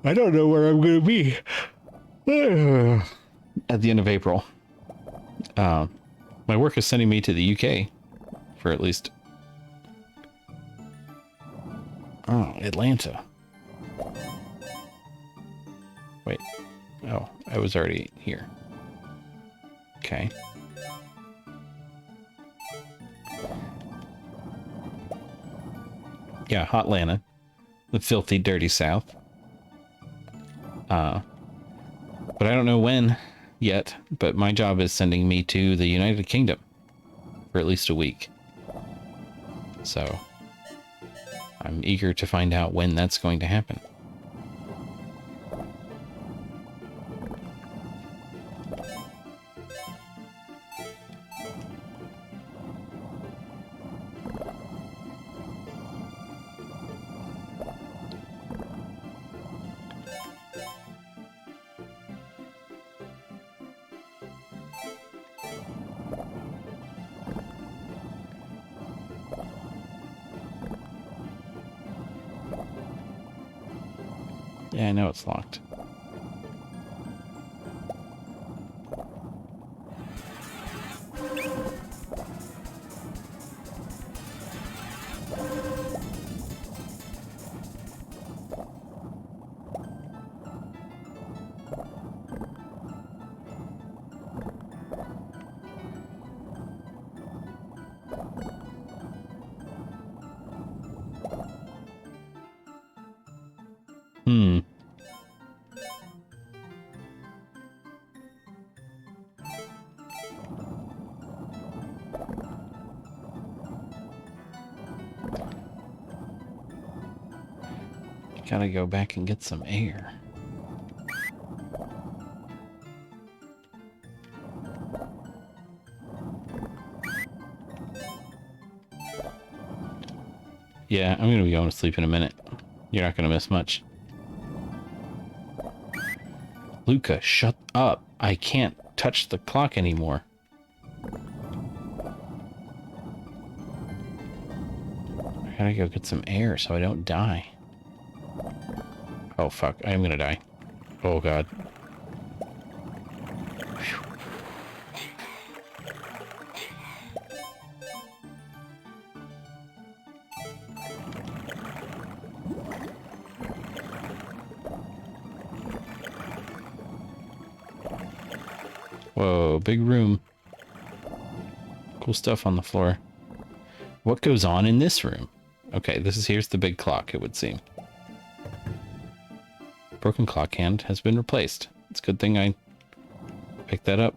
I don't know where I'm going to be at the end of April. My work is sending me to the UK for at least... Oh, Atlanta. Wait. Oh, I was already here. Okay. Yeah, Hotlanta. The filthy, dirty South. But I don't know when yet, but my job is sending me to the United Kingdom for at least a week. So I'm eager to find out when that's going to happen. Yeah, I know it's locked. Gotta go back and get some air. Yeah, I'm gonna be going to sleep in a minute. You're not gonna miss much. Luca, shut up. I can't touch the clock anymore. I gotta go get some air so I don't die. Oh fuck, I am gonna die. Oh god. Whoa, big room. Cool stuff on the floor. What goes on in this room? Okay, here's the big clock, it would seem. Broken clock hand has been replaced. It's a good thing I picked that up.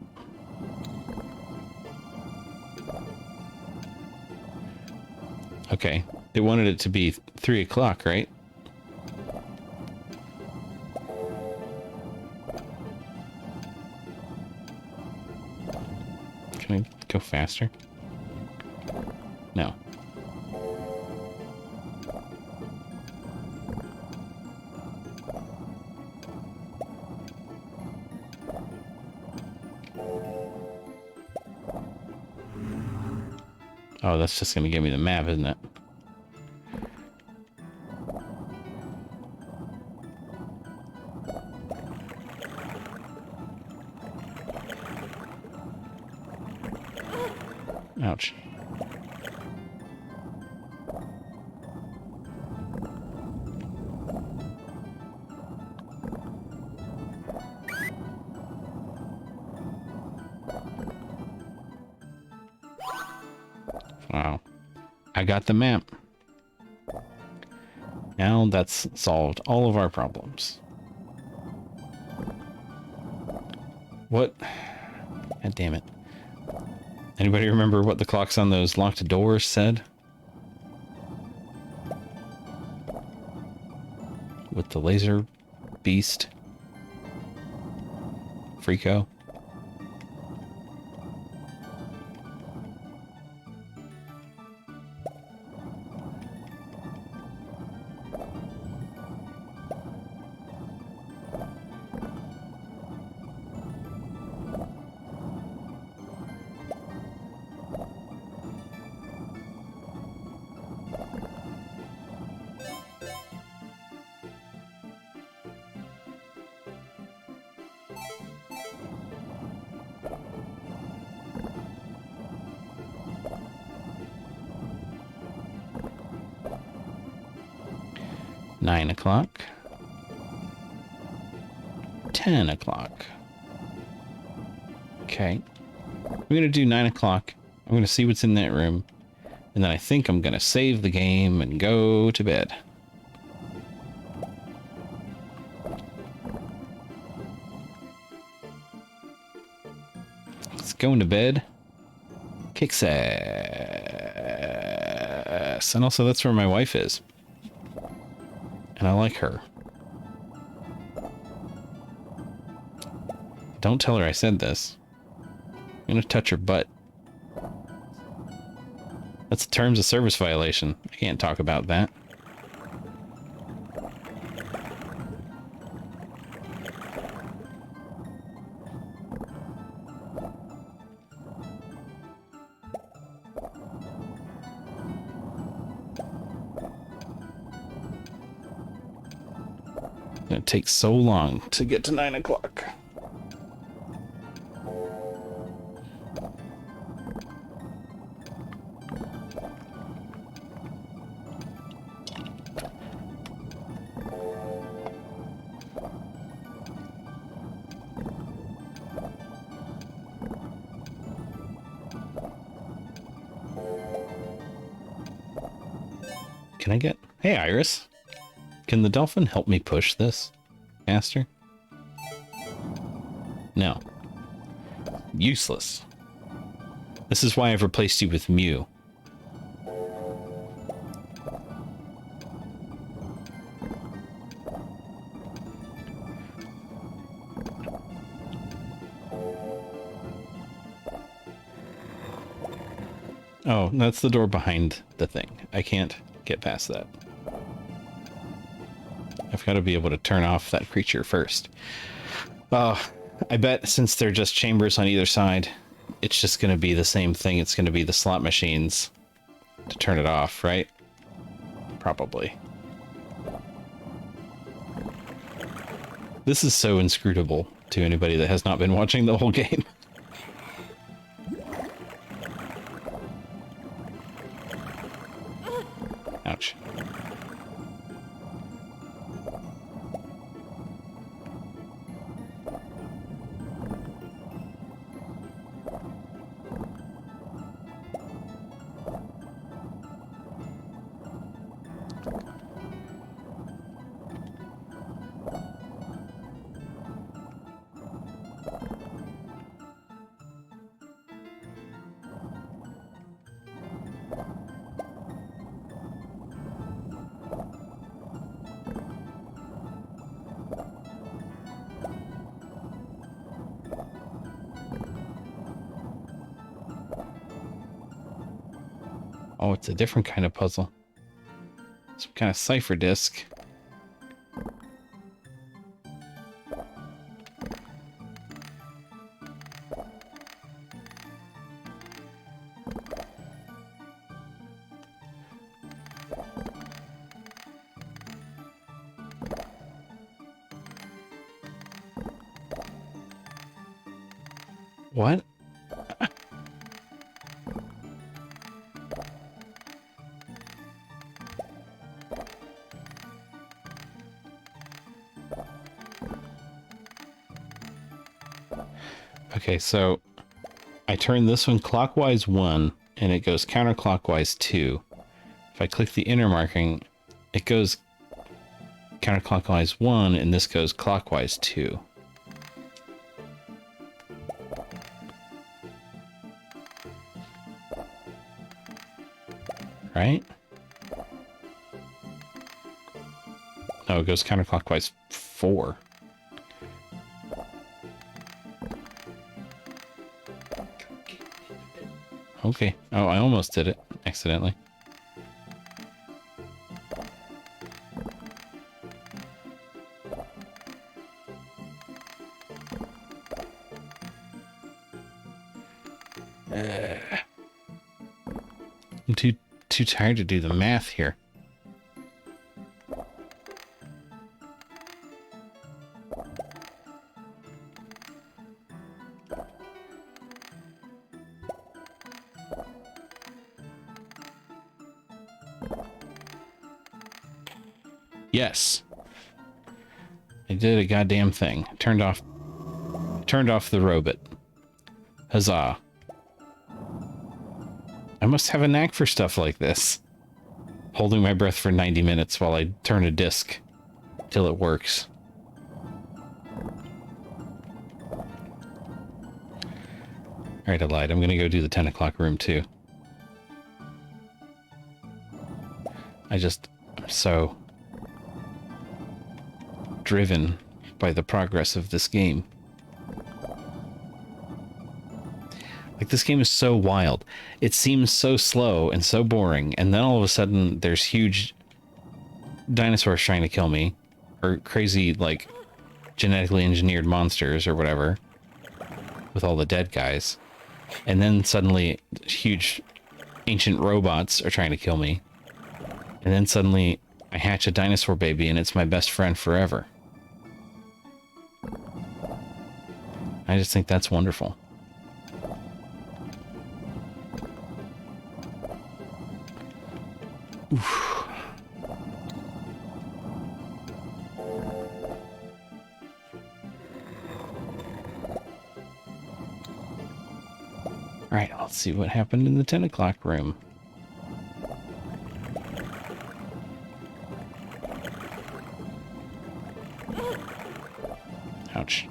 Okay, they wanted it to be 3 o'clock, right? Can I go faster? No. Oh, that's just gonna give me the map, isn't it? Ouch. Wow. I got the map. Now that's solved all of our problems. What? God damn it. Anybody remember what the clocks on those locked doors said? With the laser beast? Freako? Nine o'clock. 10 o'clock. Okay. I'm going to do 9 o'clock. I'm going to see what's in that room. And then I think I'm going to save the game and go to bed. It's going to bed. Kicks ass. And also that's where my wife is. And I like her. Don't tell her I said this. I'm gonna touch her butt. That's a terms of service violation. I can't talk about that. It takes so long to get to 9 o'clock. Can I get... Hey, Iris. Can the dolphin help me push this faster? No. Useless. This is why I've replaced you with Mew. Oh, that's the door behind the thing. I can't get past that. I've got to be able to turn off that creature first. I bet since they're just chambers on either side, it's just going to be the same thing. It's going to be the slot machines to turn it off, right? Probably. This is so inscrutable to anybody that has not been watching the whole game. Ouch. Oh, it's a different kind of puzzle. Some kind of cipher disk. What? Okay, so I turn this one clockwise 1, and it goes counterclockwise 2. If I click the inner marking, it goes counterclockwise 1, and this goes clockwise 2. Right? Oh, it goes counterclockwise 4. Okay. Oh, I almost did it accidentally. I'm too tired to do the math here. Yes. I did a goddamn thing. Turned off the robot. Huzzah. I must have a knack for stuff like this. Holding my breath for 90 minutes while I turn a disc till it works. Alright, I lied. I'm gonna go do the 10 o'clock room too. I'm so driven by the progress of this game. Like, this game is so wild. It seems so slow and so boring, and then all of a sudden there's huge dinosaurs trying to kill me, or crazy, like, genetically engineered monsters or whatever, with all the dead guys. And then suddenly huge ancient robots are trying to kill me. And then suddenly I hatch a dinosaur baby and it's my best friend forever. I just think that's wonderful. Oof. Alright, let's see what happened in the 10 o'clock room. Ouch.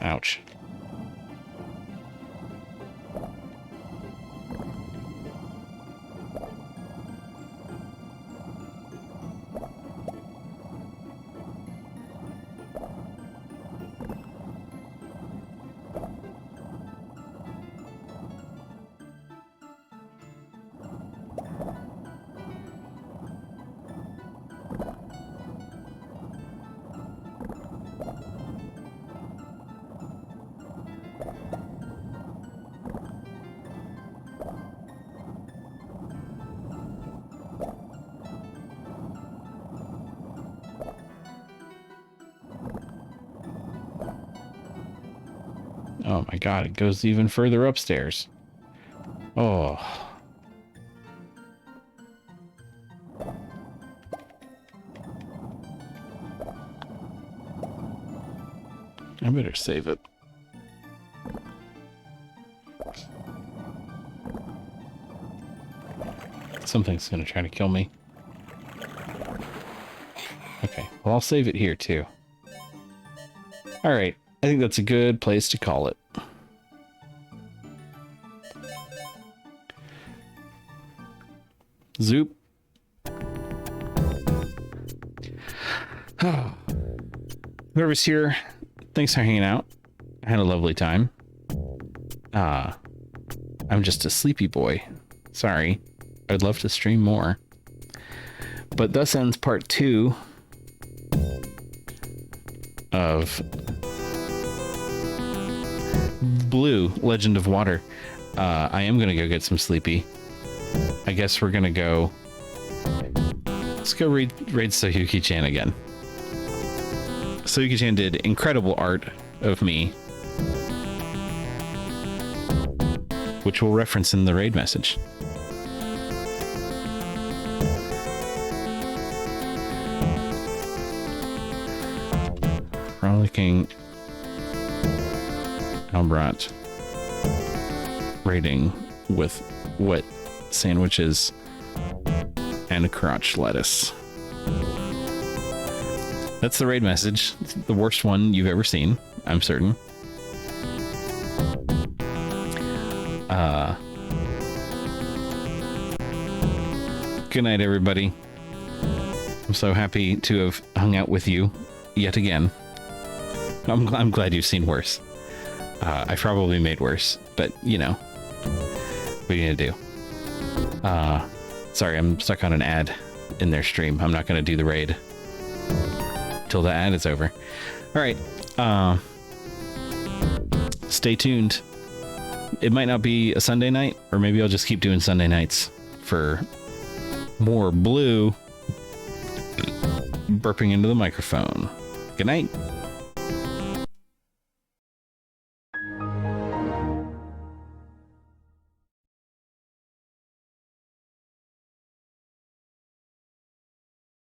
Ouch. Oh my god, it goes even further upstairs. Oh. I better save it. Something's gonna try to kill me. Okay, well, I'll save it here too. Alright, I think that's a good place to call it. Zoop. Whoever's here, thanks for hanging out. I had a lovely time. I'm just a sleepy boy. Sorry. I'd love to stream more. But thus ends part 2 of B.L.U.E, Legend of Water. I am gonna go get some sleepy. I guess we're gonna go... Let's go raid Soyuki-chan again. Soyuki-chan did incredible art of me which we'll reference in the raid message. Frolicking Albrat raiding with wet sandwiches and a crotch lettuce. That's the raid message. It's the worst one you've ever seen, I'm certain. Good night, everybody. I'm so happy to have hung out with you yet again. I'm glad you've seen worse. I probably made worse, but you know, what are you gonna do? Sorry, I'm stuck on an ad in their stream. I'm not gonna do the raid till the ad is over. All right. Stay tuned. It might not be a Sunday night, or maybe I'll just keep doing Sunday nights for more blue burping into the microphone. Good night.